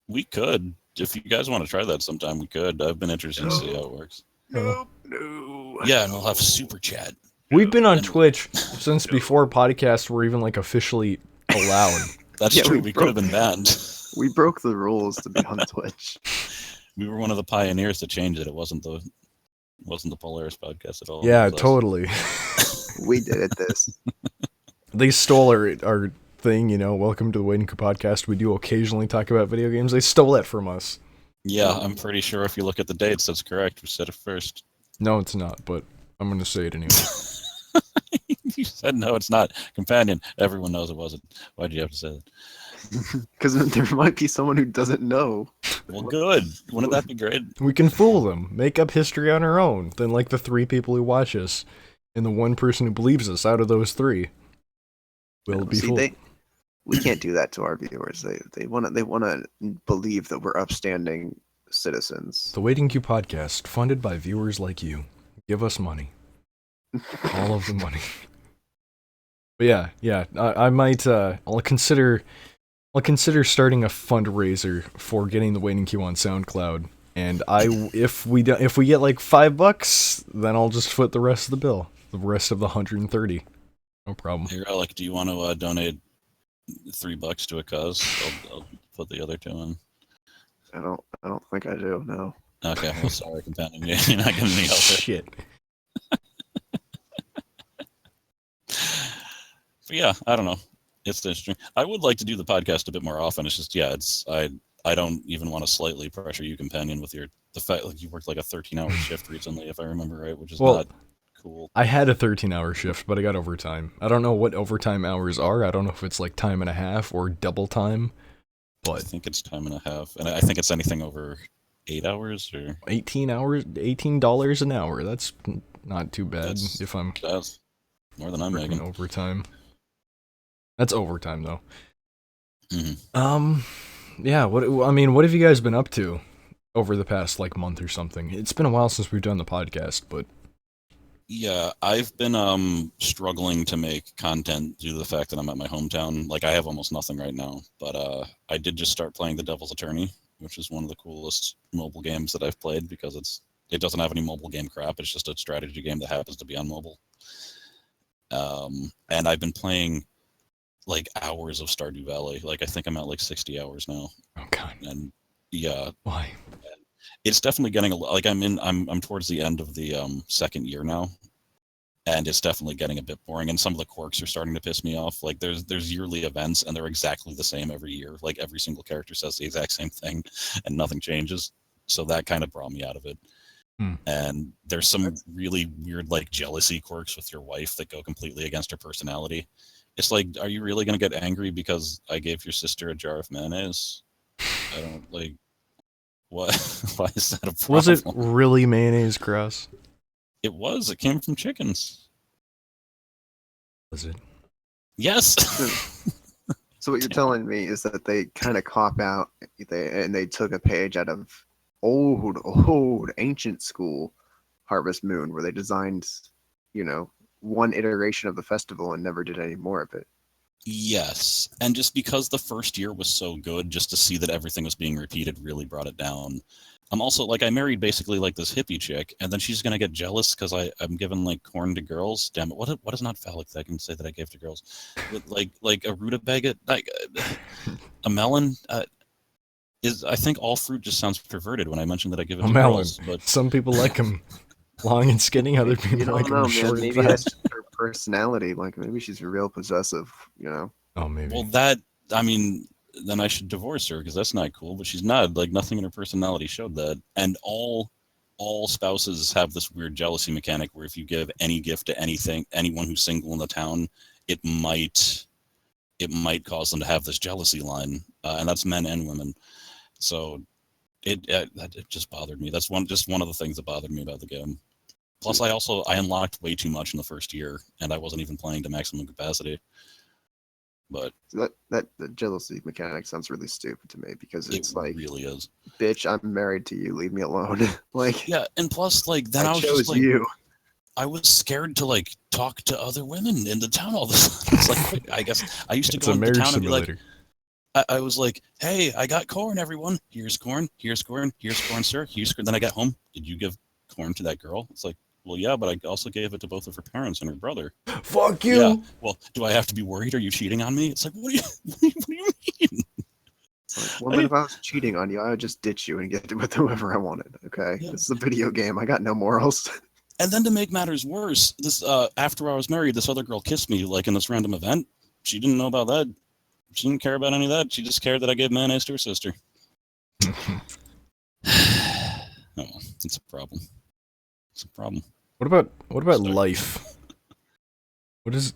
We could, if you guys want to try that sometime. We could. I've been interested to see how it works. no. Yeah, and we'll have super chat. We've been on Twitch since before podcasts were even like officially allowed. That's true. We could have been banned. We broke the rules to be on Twitch. We were one of the pioneers to change it. It wasn't the Polaris podcast at all. Yeah, totally. We did it. They stole our thing, you know. Welcome to the Waiting Queue podcast. We do occasionally talk about video games. They stole it from us. Yeah, I'm pretty sure if you look at the dates, that's correct. We said it first. No, it's not, but I'm gonna say it anyway. You said no, it's not. Companion, everyone knows it wasn't. Why'd you have to say that? Because there might be someone who doesn't know. Well, good. Wouldn't that be great? We can fool them, make up history on our own. Then, like the 3 people who watch us, and the 1 person who believes us out of those 3 will be fooled. We can't do that to our viewers. They want to believe that we're upstanding citizens. The Waiting Queue podcast, funded by viewers like you. Give us money. All of the money. But yeah, I might. I'll consider starting a fundraiser for getting the Waiting Queue on SoundCloud. And if we get like $5, then I'll just foot the rest of the bill. The rest of the 130. No problem. Hey, Relic, do you want to donate $3 to a cause? I'll put the other 2 in. I don't think I do. No. Okay, well, sorry, companion. You're not getting any help. Shit. But yeah, I don't know. It's interesting. I would like to do the podcast a bit more often. It's just, I don't even want to slightly pressure you, companion, with the fact like you worked like a 13-hour shift recently, if I remember right, which is not cool. I had a 13-hour shift, but I got overtime. I don't know what overtime hours are. I don't know if it's like time and a half or double time. But I think it's time and a half, and I think it's anything over 8 hours or 18 hours, $18 an hour. That's not too bad if I'm that's more than I'm making overtime. That's overtime though. Mm-hmm. Yeah. What have you guys been up to? over the past like month or something. It's been a while since we've done the podcast, but Yeah, I've been struggling to make content due to the fact that I'm at my hometown. Like I have almost nothing right now, but I did just start playing The Devil's Attorney, which is one of the coolest mobile games that I've played because it doesn't have any mobile game crap. It's just a strategy game that happens to be on mobile. And I've been playing like hours of Stardew Valley. Like I think I'm at like 60 hours now. oh god, And yeah, why? it's definitely getting like I'm towards the end of the second year now, and it's definitely getting a bit boring. And some of the quirks are starting to piss me off. Like there's yearly events, and they're exactly the same every year. Like every single character says the exact same thing, and nothing changes. So that kind of brought me out of it. And there's some really weird like jealousy quirks with your wife that go completely against her personality. It's like, are you really gonna get angry because I gave your sister a jar of mayonnaise? I don't like. What? Why is that a problem? Was it really mayonnaise, Cross? It was. It came from chickens. Was it? Yes. So what you're telling me is that they kind of cop out, they took a page out of old ancient school Harvest Moon, where they designed, one iteration of the festival and never did any more of it. Yes. And just because the first year was so good, just to see that everything was being repeated really brought it down. I'm also like, I married basically like this hippie chick, and then she's gonna get jealous because I'm giving like corn to girls. Damn it! What is not phallic that I can say that I gave to girls? Like a rutabaga, like a melon. I think all fruit just sounds perverted when I mention that I give it A to melon. girls. But Some people like them long and skinny. Other people You don't like know, them man. short and Maybe fat. that's just her personality. Like maybe she's real possessive. Oh, maybe. well, I mean, then I should divorce her because that's not cool. But she's not. Like nothing in her personality showed that. And all spouses have this weird jealousy mechanic where if you give any gift to anyone who's single in the town, it might cause them to have this jealousy line, and that's men and women. So it just bothered me. That's one of the things that bothered me about the game. Plus, I unlocked way too much in the first year, and I wasn't even playing to maximum capacity. But that jealousy mechanic sounds really stupid to me because it's it like, really is. bitch, I'm married to you. Leave me alone. Like, Yeah, and plus, like then I was chose just like, you. I was scared to like talk to other women in the town all the time. It's like, I guess I used to It's go a into marriage town and be like, simulator. I was like, hey, I got corn, everyone. Here's corn. Here's corn. Here's corn, sir. Here's corn. Then I got home. Did you give corn to that girl? It's like, well, yeah, but I also gave it to both of her parents and her brother. Fuck you. Yeah. Well, do I have to be worried? Are you cheating on me? It's like, what do you mean? It's like, woman, if I was cheating on you, I would just ditch you and get with whoever I wanted. Okay, Yeah. This is a video game. I got no morals. And then to make matters worse, this after I was married, this other girl kissed me like in this random event. She didn't know about that. She didn't care about any of that. She just cared that I gave mayonnaise to her sister. Oh, well, it's a problem. It's a problem. What about Sorry. life? What is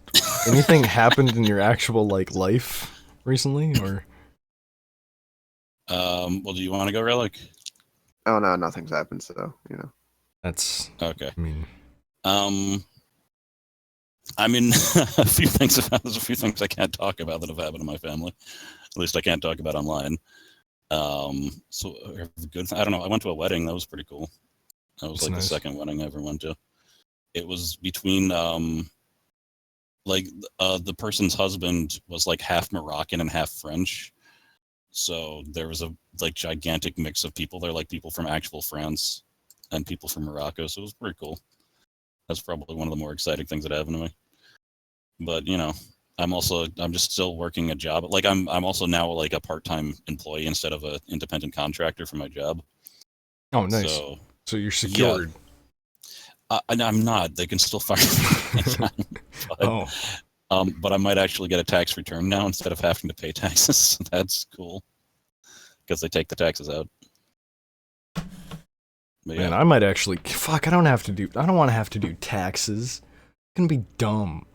anything happened in your actual like life recently, or? Well, do you want to go, Relic? Oh no, nothing's happened. So That's Okay. I mean, I mean, there's a few things I can't talk about that have happened in my family. At least I can't talk about online. So good. I don't know. I went to a wedding. That was pretty cool. That was That's like nice. the second wedding I ever went to. It was between the person's husband was like half Moroccan and half French. So there was a like gigantic mix of people there, like people from actual France and people from Morocco. So it was pretty cool. That's probably one of the more exciting things that happened to me. But I'm just still working a job. Like I'm also now like a part-time employee instead of an independent contractor for my job. oh nice. So you're secured. And I'm not. They can still fire me anytime. But I might actually get a tax return now instead of having to pay taxes. That's cool because they take the taxes out. But Man, I might actually. Fuck, I don't want to have to do taxes. It's gonna be dumb.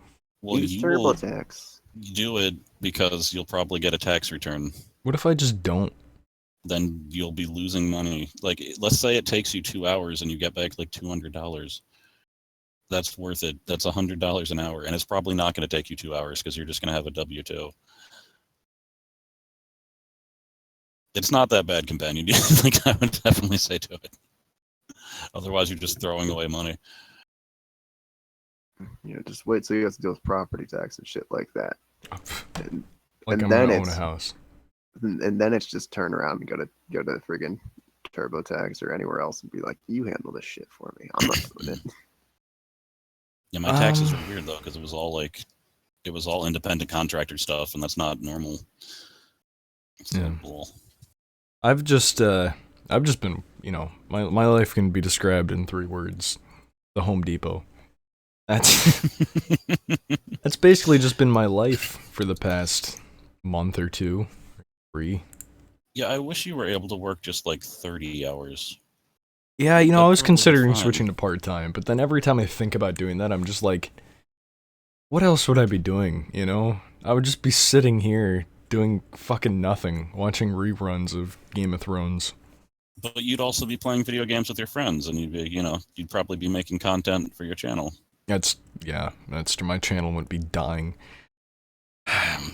Well, use you will TurboTax. do it because you'll probably get a tax return. What if I just don't? Then you'll be losing money. Like, let's say it takes you 2 hours and you get back like $200. That's worth it. That's $100 an hour, and it's probably not going to take you 2 hours because you're just going to have a W-2. It's not that bad, companion. Like, I would definitely say to it. Otherwise, you're just throwing away money. Just wait till you have to deal with property tax and shit like that. And, Like and I'm then gonna own a house. And then it's just turn around and go to friggin' TurboTax or anywhere else and be like, you handle this shit for me. I'm not doing it. Yeah, my taxes were weird though, because it was all independent contractor stuff, and that's not normal. It's not cool. I've just been, my life can be described in 3 words: the Home Depot. That's basically just been my life for the past month or 2, 3. Yeah, I wish you were able to work just like 30 hours. Yeah, I was perfectly considering fine. switching to part-time, but then every time I think about doing that, I'm just like, what else would I be doing, I would just be sitting here doing fucking nothing, watching reruns of Game of Thrones. But you'd also be playing video games with your friends, and you'd probably be making content for your channel. That's true. My channel would be dying.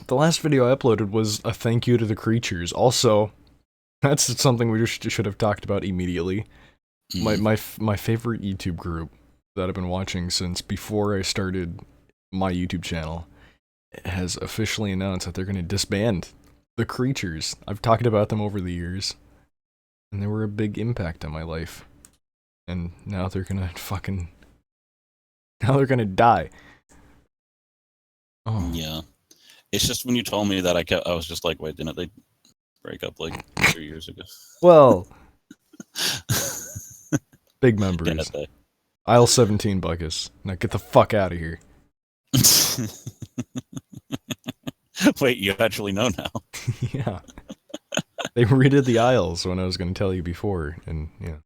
The last video I uploaded was a thank you to the creatures. Also, that's something we should have talked about immediately. My favorite YouTube group that I've been watching since before I started my YouTube channel has officially announced that they're going to disband the creatures. I've talked about them over the years, and they were a big impact on my life. And now they're gonna die. Oh. Yeah. It's just when you told me that, I was just like, wait, didn't they break up like 3 years ago? Well, big members. Aisle 17 Buckus. Now get the fuck out of here. Wait, you actually know now? Yeah. They redid the aisles when I was going to tell you before, and yeah.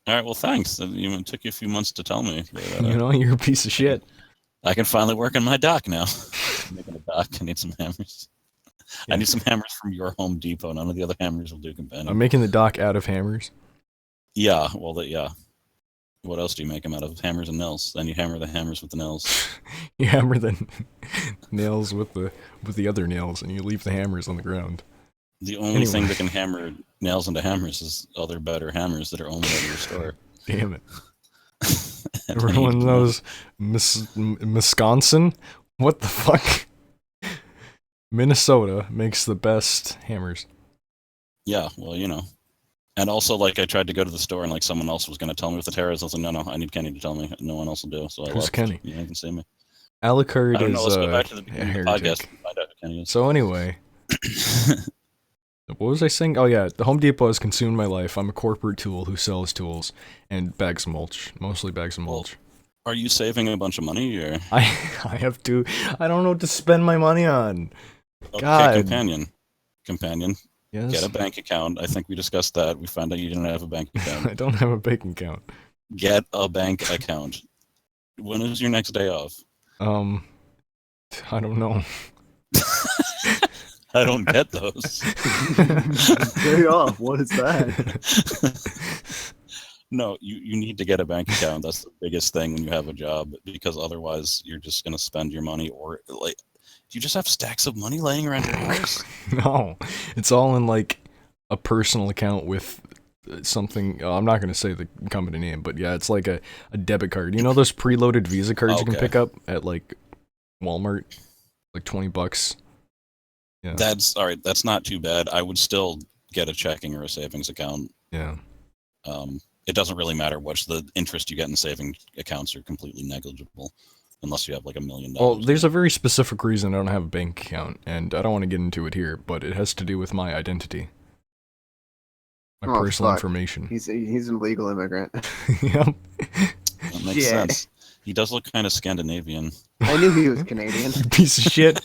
All right, well, thanks. It took you a few months to tell me. But, you're a piece of shit. I can finally work on my dock now. I'm making a dock. I need some hammers. Yeah. I need some hammers from your Home Depot. None of the other hammers will do, companion. I'm making the dock out of hammers? Yeah, well, yeah. What else do you make them out of? Hammers and nails. Then you hammer the hammers with the nails. You hammer the nails with the other nails, and you leave the hammers on the ground. The only thing that can hammer nails into hammers is other better hammers that are only at your store. Damn it. Everyone knows Wisconsin? What the fuck? Minnesota makes the best hammers. Yeah, well, And also, like, I tried to go to the store and, like, someone else was going to tell me what the terror is. I was like, no, I need Kenny to tell me. No one else will do. So Who's Kenny? Yeah, you can see me. Alucard is let's go back to the beginning of the podcast and find out who Kenny is. So anyway, what was I saying? Oh yeah, the Home Depot has consumed my life. I'm a corporate tool who sells tools and bags of mulch, mostly bags of mulch. Are you saving a bunch of money, or? I have to. I don't know what to spend my money on. Okay, God. Companion. Yes. Get a bank account. I think we discussed that. We found out you didn't have a bank account. I don't have a bank account. Get a bank account. When is your next day off? I don't know. I don't get those. Day off? What is that? No, you need to get a bank account. That's the biggest thing when you have a job, because otherwise you're just going to spend your money, or like, do you just have stacks of money laying around your house? No, it's all in like a personal account with something. I'm not going to say the company name, but yeah, it's like a debit card. You know those preloaded Visa cards you can pick up at like Walmart, like $20. Yeah. That's all right. That's not too bad. I would still get a checking or a savings account. Yeah. It doesn't really matter which. The interest you get in saving accounts are completely negligible, unless you have like $1 million. Well, there's a very specific reason I don't have a bank account, and I don't want to get into it here, but it has to do with my identity. My personal information. He's an illegal immigrant. Yep. That makes sense. He does look kind of Scandinavian. I knew he was Canadian. Piece of shit.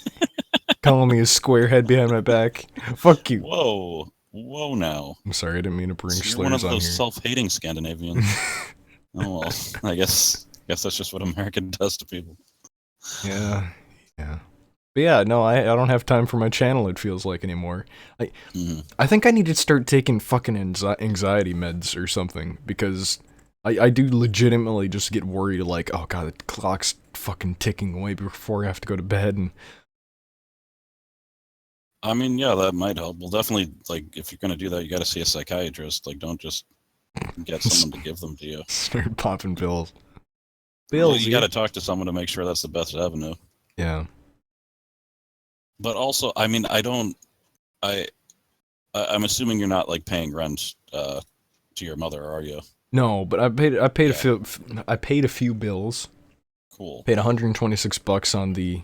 Calling me a squarehead behind my back. Fuck you. Whoa now. I'm sorry, I didn't mean to bring slurs on here. You're one of those here. Self-hating Scandinavians. Oh well, I guess that's just what America does to people. Yeah. But yeah, no, I don't have time for my channel, it feels like, anymore. I think I need to start taking fucking anxiety meds or something, because I do legitimately just get worried, like, oh god, the clock's fucking ticking away before I have to go to bed, and I mean, yeah, that might help. Well, definitely, like, if you're going to do that, you got to see a psychiatrist. Like, don't just get someone to give them to you. Start popping pills. Well, Pills. you got to talk to someone to make sure that's the best avenue. Yeah. But also, I mean, I'm assuming you're not like paying rent to your mother, are you? No, but I paid a few bills. Cool. Paid $126 on the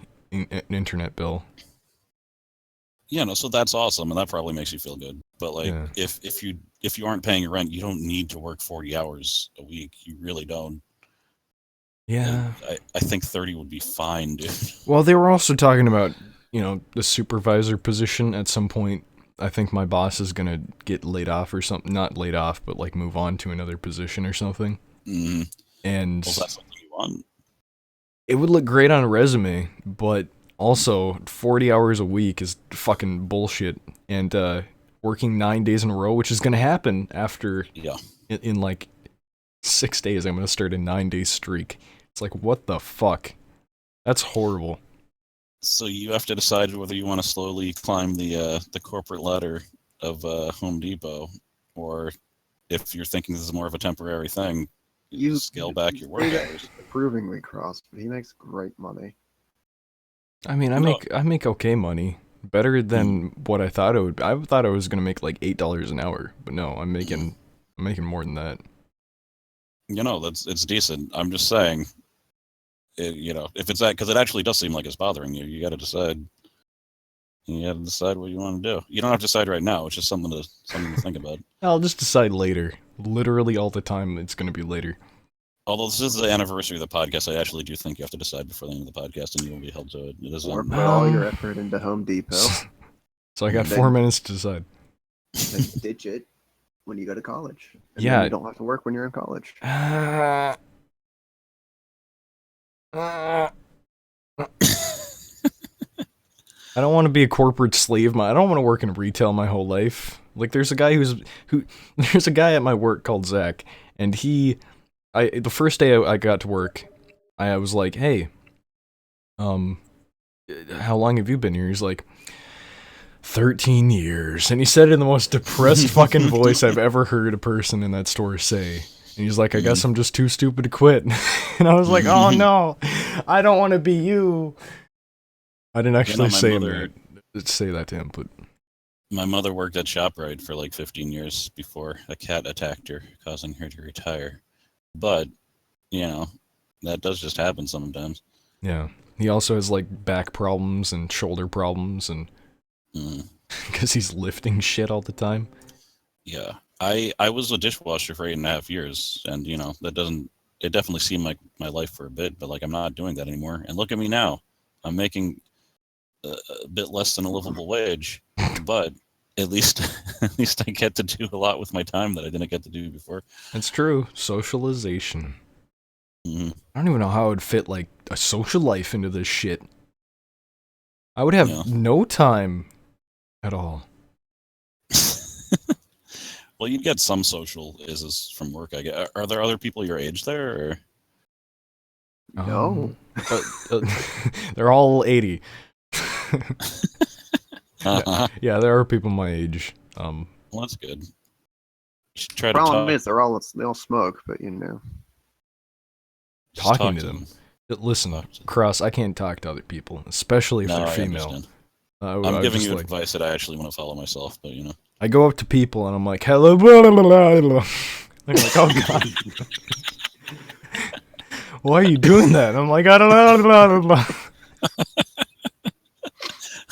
internet bill. Yeah, no, so that's awesome, and that probably makes you feel good. But like, Yeah. if you aren't paying your rent, you don't need to work 40 hours a week. You really don't. Yeah. I think 30 would be fine, dude. Well, they were also talking about, the supervisor position at some point. I think my boss is gonna get laid off or something. Not laid off, but like move on to another position or something. Mm-hmm. And Well, that's something you want. it would look great on a resume, but also 40 hours a week is fucking bullshit. And working 9 days in a row, which is gonna happen after Yeah. in like 6 days, I'm gonna start a 9-day streak. It's like, what the fuck? That's horrible. So you have to decide whether you want to slowly climb the corporate ladder of Home Depot, or if you're thinking this is more of a temporary thing, you scale back your work hours. Approvingly cross, but he makes great money. I mean, I make okay money. Better than what I thought it would be. I thought I was gonna make like $8 an hour, but no, I'm making more than that. It's decent. I'm just saying, if it's that, because it actually does seem like it's bothering you. You got to decide. You got to decide what you want to do. You don't have to decide right now. It's just something to think about. I'll just decide later. Literally all the time, it's gonna be later. Although this is the anniversary of the podcast, I actually do think you have to decide before the end of the podcast, and you will be held to it. It Or isn't. put all your effort into Home Depot. So I got Then- 4 minutes to decide. Then ditch it when you go to college. And Yeah. then you don't have to work when you're in college. I don't want to be a corporate slave. I don't want to work in retail my whole life. Like, there's a guy there's a guy at my work called Zach, and the first day I got to work, I was like, hey, how long have you been here? He's like, 13 years. And he said it in the most depressed fucking voice I've ever heard a person in that store say. And he's like, I guess I'm just too stupid to quit. And I was like, oh no, I don't want to be you. I didn't actually say that to him, but My mother worked at ShopRite for like 15 years before a cat attacked her, causing her to retire. But, that does just happen sometimes. yeah. He also has like back problems and shoulder problems, and because he's lifting shit all the time. Yeah. I was a dishwasher for 8.5 years, and it definitely seemed like my life for a bit, but like I'm not doing that anymore. And look at me now. I'm making a bit less than a livable wage, but at least I get to do a lot with my time that I didn't get to do before. That's true. Socialization. Mm-hmm. I don't even know how I would fit like a social life into this shit. I would have no time at all. Well, you'd get some social is from work, I guess. Are there other people your age there? Or? No. They're all 80. Uh-huh. Yeah, there are people my age. Well, that's good. You should try The problem to is they all smoke, but talking to them. Listen, Cross, I can't talk to other people, especially if they're female. I'm giving you advice that I actually want to follow myself, but I go up to people and I'm like, hello, blah, blah, blah, blah. They're like, oh god. Why are you doing that? And I'm like, I don't know. Blah, blah, blah.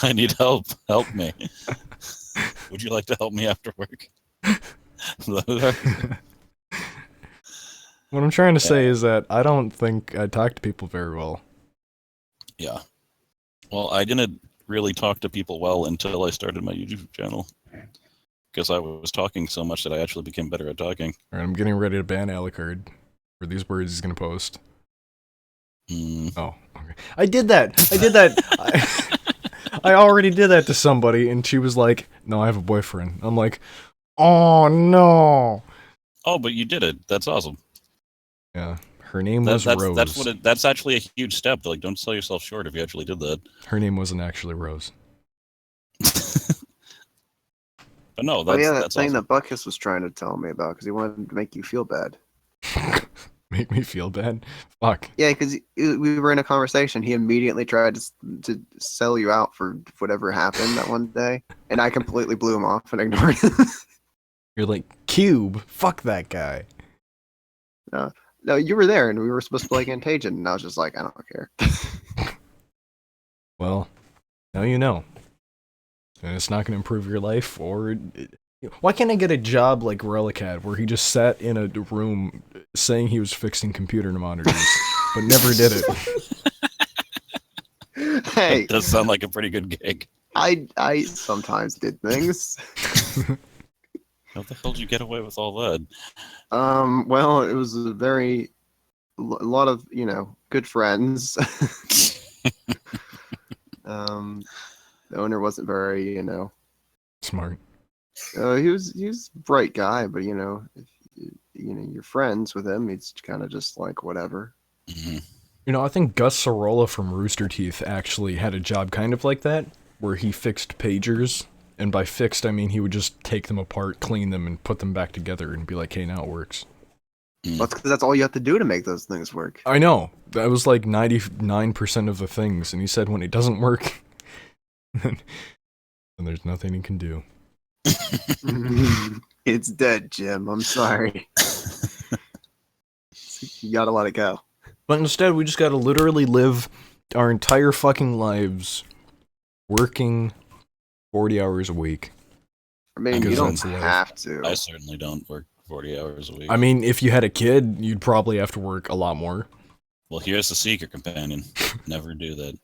I need help. Help me. Would you like to help me after work? What I'm trying to say is that I don't think I talk to people very well. Yeah. Well, I didn't really talk to people well until I started my YouTube channel. Because I was talking so much that I actually became better at talking. Alright, I'm getting ready to ban Alucard for these words he's gonna post. Oh, okay. I did that! I already did that to somebody, and she was like, no, I have a boyfriend. I'm like, oh no! Oh, but you did it. That's awesome. Yeah. Her name was Rose. That's actually a huge step. Like, don't sell yourself short if you actually did that. Her name wasn't actually Rose. But no, Oh yeah, that that's thing awesome. that Buckus was trying to tell me about because he wanted to make you feel bad. Make me feel bad. Fuck. Yeah, because we were in a conversation. He immediately tried to sell you out for whatever happened that one day, and I completely blew him off and ignored him. You're like, Cube, fuck that guy. No, you were there, and we were supposed to play Contagion, and I was just like, I don't care. Well, now you know. And it's not going to improve your life, or... Why can't I get a job like Relic had, where he just sat in a room saying he was fixing computer monitors, but never did it? Hey, That does sound like a pretty good gig. I sometimes did things. How the hell did you get away with all that? Well, it was a lot of good friends. The owner wasn't very Smart. he was a bright guy, but if you're friends with him, it's kind of just like whatever. Mm-hmm. I think Gus Sorolla from Rooster Teeth actually had a job kind of like that, where he fixed pagers, and by fixed I mean he would just take them apart, clean them, and put them back together and be like, hey, now it works. Well, that's because that's all you have to do to make those things work. I know. That was like 99% of the things, and he said when it doesn't work, then there's nothing he can do. It's dead, Jim. I'm sorry. You gotta let it go. But instead, we just gotta literally live our entire fucking lives working 40 hours a week. I mean, Because you don't that's life. have to. I certainly don't work 40 hours a week. I mean, if you had a kid, you'd probably have to work a lot more. Well, here's the secret, companion. Never do that.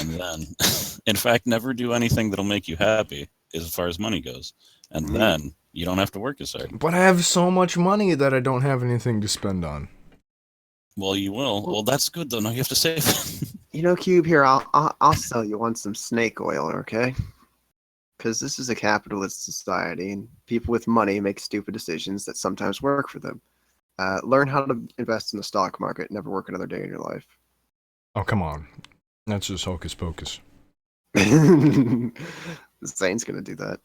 And then, in fact, never do anything that'll make you happy as far as money goes. And then you don't have to work as hard. But I have so much money that I don't have anything to spend on. Well, you will. Well, that's good, though. Now you have to save. Cube, here, I'll sell you on some snake oil, okay? Because this is a capitalist society, and people with money make stupid decisions that sometimes work for them. Learn how to invest in the stock market. Never work another day in your life. Oh, come on. That's just hocus pocus. Zane's gonna do that.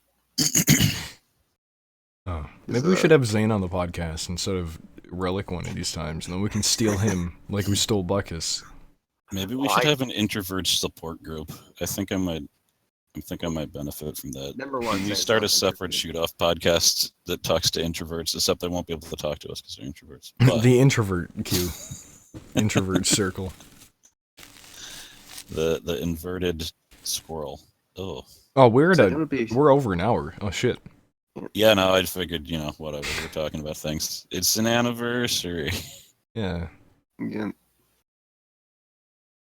Oh, maybe we should have Zane on the podcast instead of Relic one of these times, and then we can steal him like we stole Buckus. Maybe we should have an introvert support group. I think I might benefit from that. Number one, Can we Zane's start not a separate introverted. shoot-off podcast that talks to introverts, except they won't be able to talk to us because they're introverts. But The introvert Q. Introvert circle. the inverted squirrel. Oh. Oh, we're So it would be- we're over an hour. Oh shit. Yeah, no, I figured, whatever, we're talking about things. It's an anniversary. Yeah. Yeah.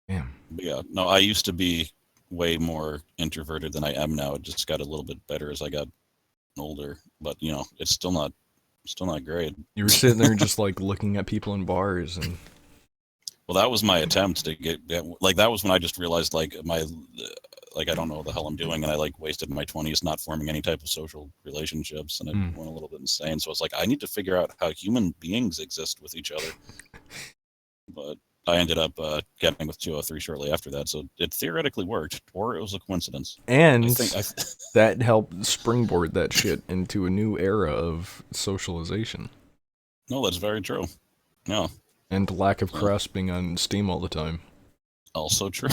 Damn. But yeah, no, I used to be way more introverted than I am now. It just got a little bit better as I got older. But, it's still not great. You were sitting there just like looking at people in bars and Well, that was my attempt to get like, that was when I just realized I don't know what the hell I'm doing, and I wasted my 20s not forming any type of social relationships, and I went a little bit insane. So it's like, I need to figure out how human beings exist with each other. But I ended up getting with 203 shortly after that, so it theoretically worked, or it was a coincidence. and I that helped springboard that shit into a new era of socialization. No, that's very true. No, And lack of grasping on Steam all the time. also true.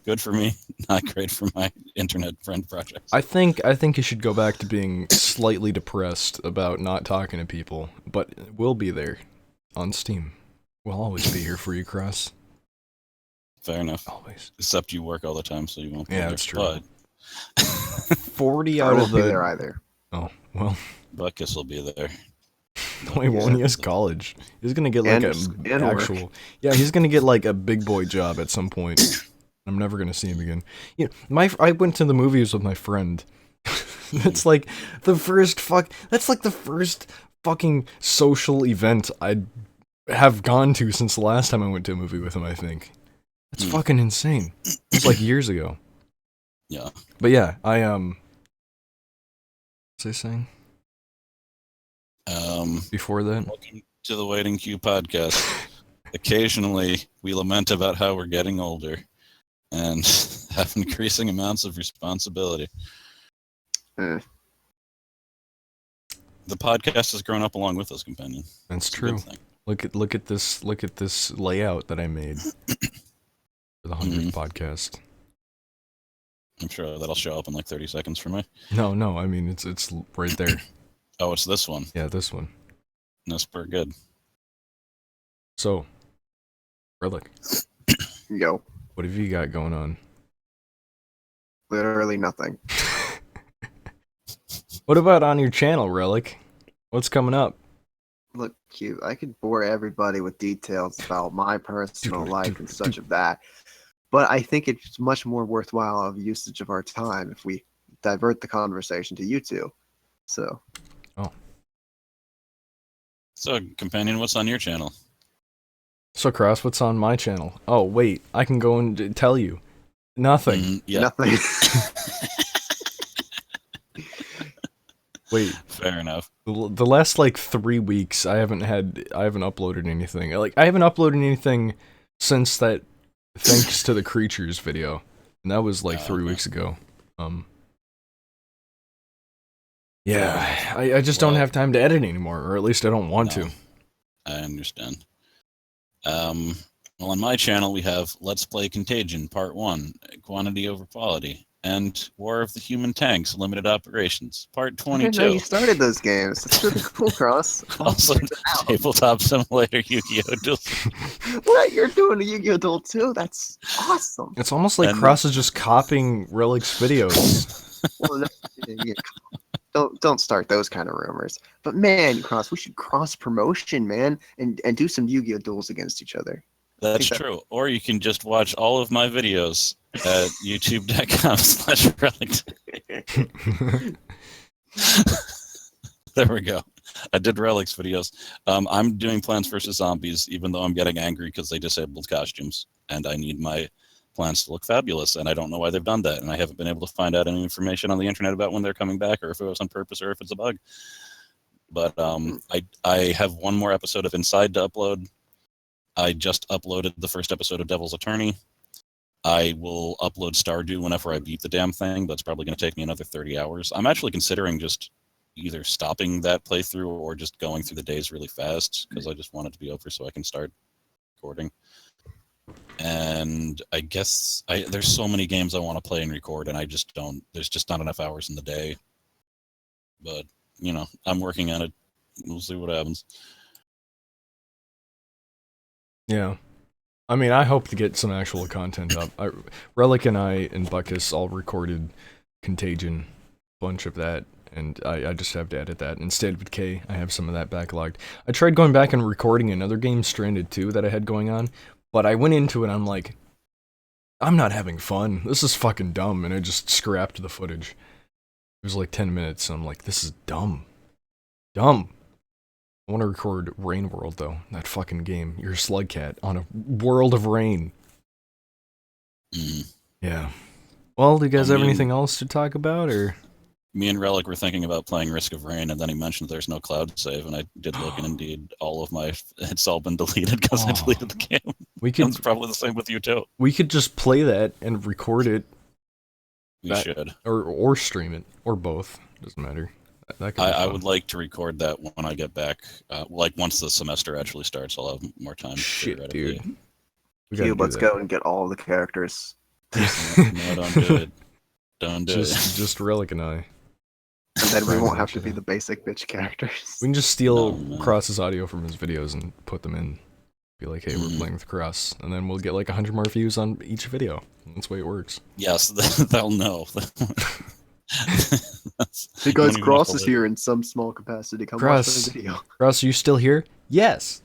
Good for me, not great for my internet friend projects. I think you should go back to being slightly depressed about not talking to people, but we'll be there on Steam. We'll always be here for you, Cross. Fair enough. Always. Except you work all the time, so you won't be Yeah, there. that's true. But 40 I out of won't be the... there either. Oh, well, Buckus will be there. no, he won't. He has college. He's gonna get like And a work. actual... Yeah, he's gonna get like a big boy job at some point. I'm never gonna see him again. I went to the movies with my friend. That's like the first fucking social event I'd have gone to since the last time I went to a movie with him, I think. It's fucking insane. It's like years ago. Yeah. But yeah, what's I saying? Before that? Welcome to the Waiting Queue podcast. Occasionally, we lament about how we're getting older and have increasing amounts of responsibility. Eh. The podcast has grown up along with us, companion. That's It's a good true. thing. Look at this layout that I made for the 100th podcast. I'm sure that'll show up in like 30 seconds for me. No, I mean it's right there. Oh, it's this one. Yeah, this one. That's pretty good. So, Relic, Yo, what have you got going on? literally nothing. What about on your channel, Relic? What's coming up? Look, cute. I could bore everybody with details about my personal life and such of that, but I think it's much more worthwhile of usage of our time if we divert the conversation to you two. So, So, companion, what's on your channel? So, Cross, what's on my channel? Oh, wait, I can go and tell you. Nothing. Yeah, nothing. Wait, fair enough. the last like 3 weeks, I haven't uploaded anything. Like, I haven't uploaded anything since that Thanks to the Creatures video, and that was like 3 weeks ago. Yeah, I just don't have time to edit anymore, or at least I don't want to. I understand. Well, on my channel, we have Let's Play Contagion Part 1, Quantity Over Quality, and War of the Human Tanks, Limited Operations, Part I didn't 22. know you started those games. That's really cool, Cross. Also, Tabletop Simulator Yu-Gi-Oh! Duel. What? You're doing a Yu-Gi-Oh! Duel too? That's awesome. It's almost like And- Cross is just copying Relic's videos. Well, yeah, don't start those kind of rumors. But man, Cross, we should cross promotion, man, and do some Yu-Gi-Oh! Duels against each other. That's true. Or you can just watch all of my videos at youtube.com/relic. There we go. I did Relic's videos. I'm doing Plants vs. Zombies, even though I'm getting angry because they disabled costumes, and I need my plants to look fabulous, and I don't know why they've done that, and I haven't been able to find out any information on the internet about when they're coming back, or if it was on purpose, or if it's a bug. But I have one more episode of Inside to upload. I just uploaded the first episode of Devil's Attorney. I will upload Stardew whenever I beat the damn thing, but it's probably going to take me another 30 hours. I'm actually considering just either stopping that playthrough or just going through the days really fast, because I just want it to be over so I can start recording. And I guess there's so many games I want to play and record, and I just don't. There's just not enough hours in the day. But, you know, I'm working on it. We'll see what happens. Yeah. I mean, I hope to get some actual content up. Relic and I and Buckus all recorded Contagion, bunch of that, and I just have to edit that. Instead with K, I have some of that backlogged. I tried going back and recording another game, Stranded 2, that I had going on, but I went into it and I'm like, I'm not having fun. This is fucking dumb, and I just scrapped the footage. It was like 10 minutes, and I'm like, this is dumb. Dumb. I want to record Rain World, though. That fucking game. You're a slug cat on a world of rain. Yeah. Well, do you guys have anything else to talk about, or? Me and Relic were thinking about playing Risk of Rain, and then he mentioned there's no cloud save, and I did look, and indeed, all of my it's all been deleted because I deleted the game. It's probably the same with you too. We could just play that and record it. We should. Or stream it, or both. Doesn't matter. I would like to record that when I get back. Like once the semester actually starts, I'll have more time. Shit, dude. Cube, let's go and get all the characters. No, don't do it. Don't do it. Just Relic and I. And then we won't have to be the basic bitch characters. We can just steal Cross's audio from his videos and put them in. Be like, hey, we're playing with Cross. And then we'll get like 100 more views on each video. That's the way it works. Yes, they'll know. Hey guys, Cross is here in some small capacity. Come watch the video. Cross, are you still here? Yes.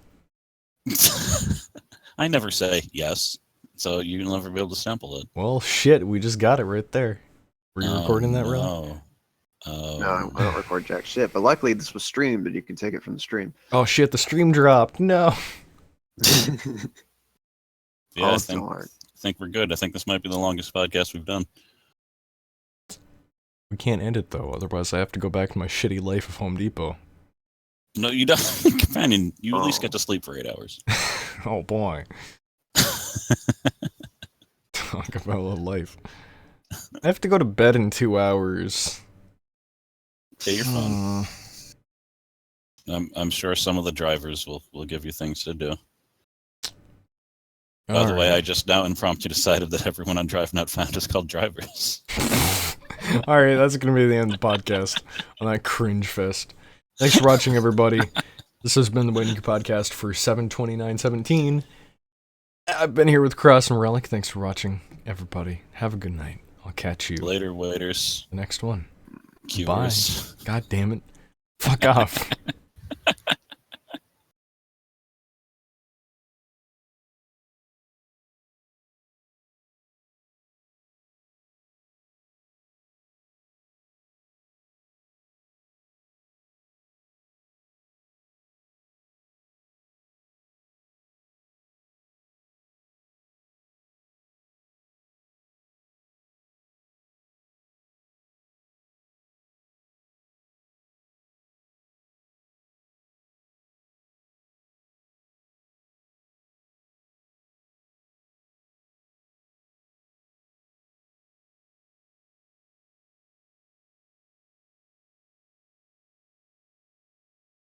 I never say yes, so you'll never be able to sample it. Well, shit, we just got it right there. Were you recording that, Relic? No, I don't record jack shit, but luckily this was streamed and you can take it from the stream. Oh shit, the stream dropped. No. Yeah, I think we're good. I think this might be the longest podcast we've done. We can't end it though, otherwise I have to go back to my shitty life of Home Depot. No, you don't. Companion, you at least get to sleep for 8 hours. Oh boy. Talk about a life. I have to go to bed in 2 hours. Hey, you're fun. Uh, I'm sure some of the drivers will give you things to do. By the way, I just now impromptu decided that everyone on Drive Not Found is called drivers. All right, that's gonna be the end of the podcast on that cringe fest. Thanks for watching, everybody. This has been the Waiting Podcast for 7/29/17. I've been here with Cross and Relic. Thanks for watching, everybody. Have a good night. I'll catch you Later, waiters. the next one. Cuers. Bye. God damn it. Fuck off.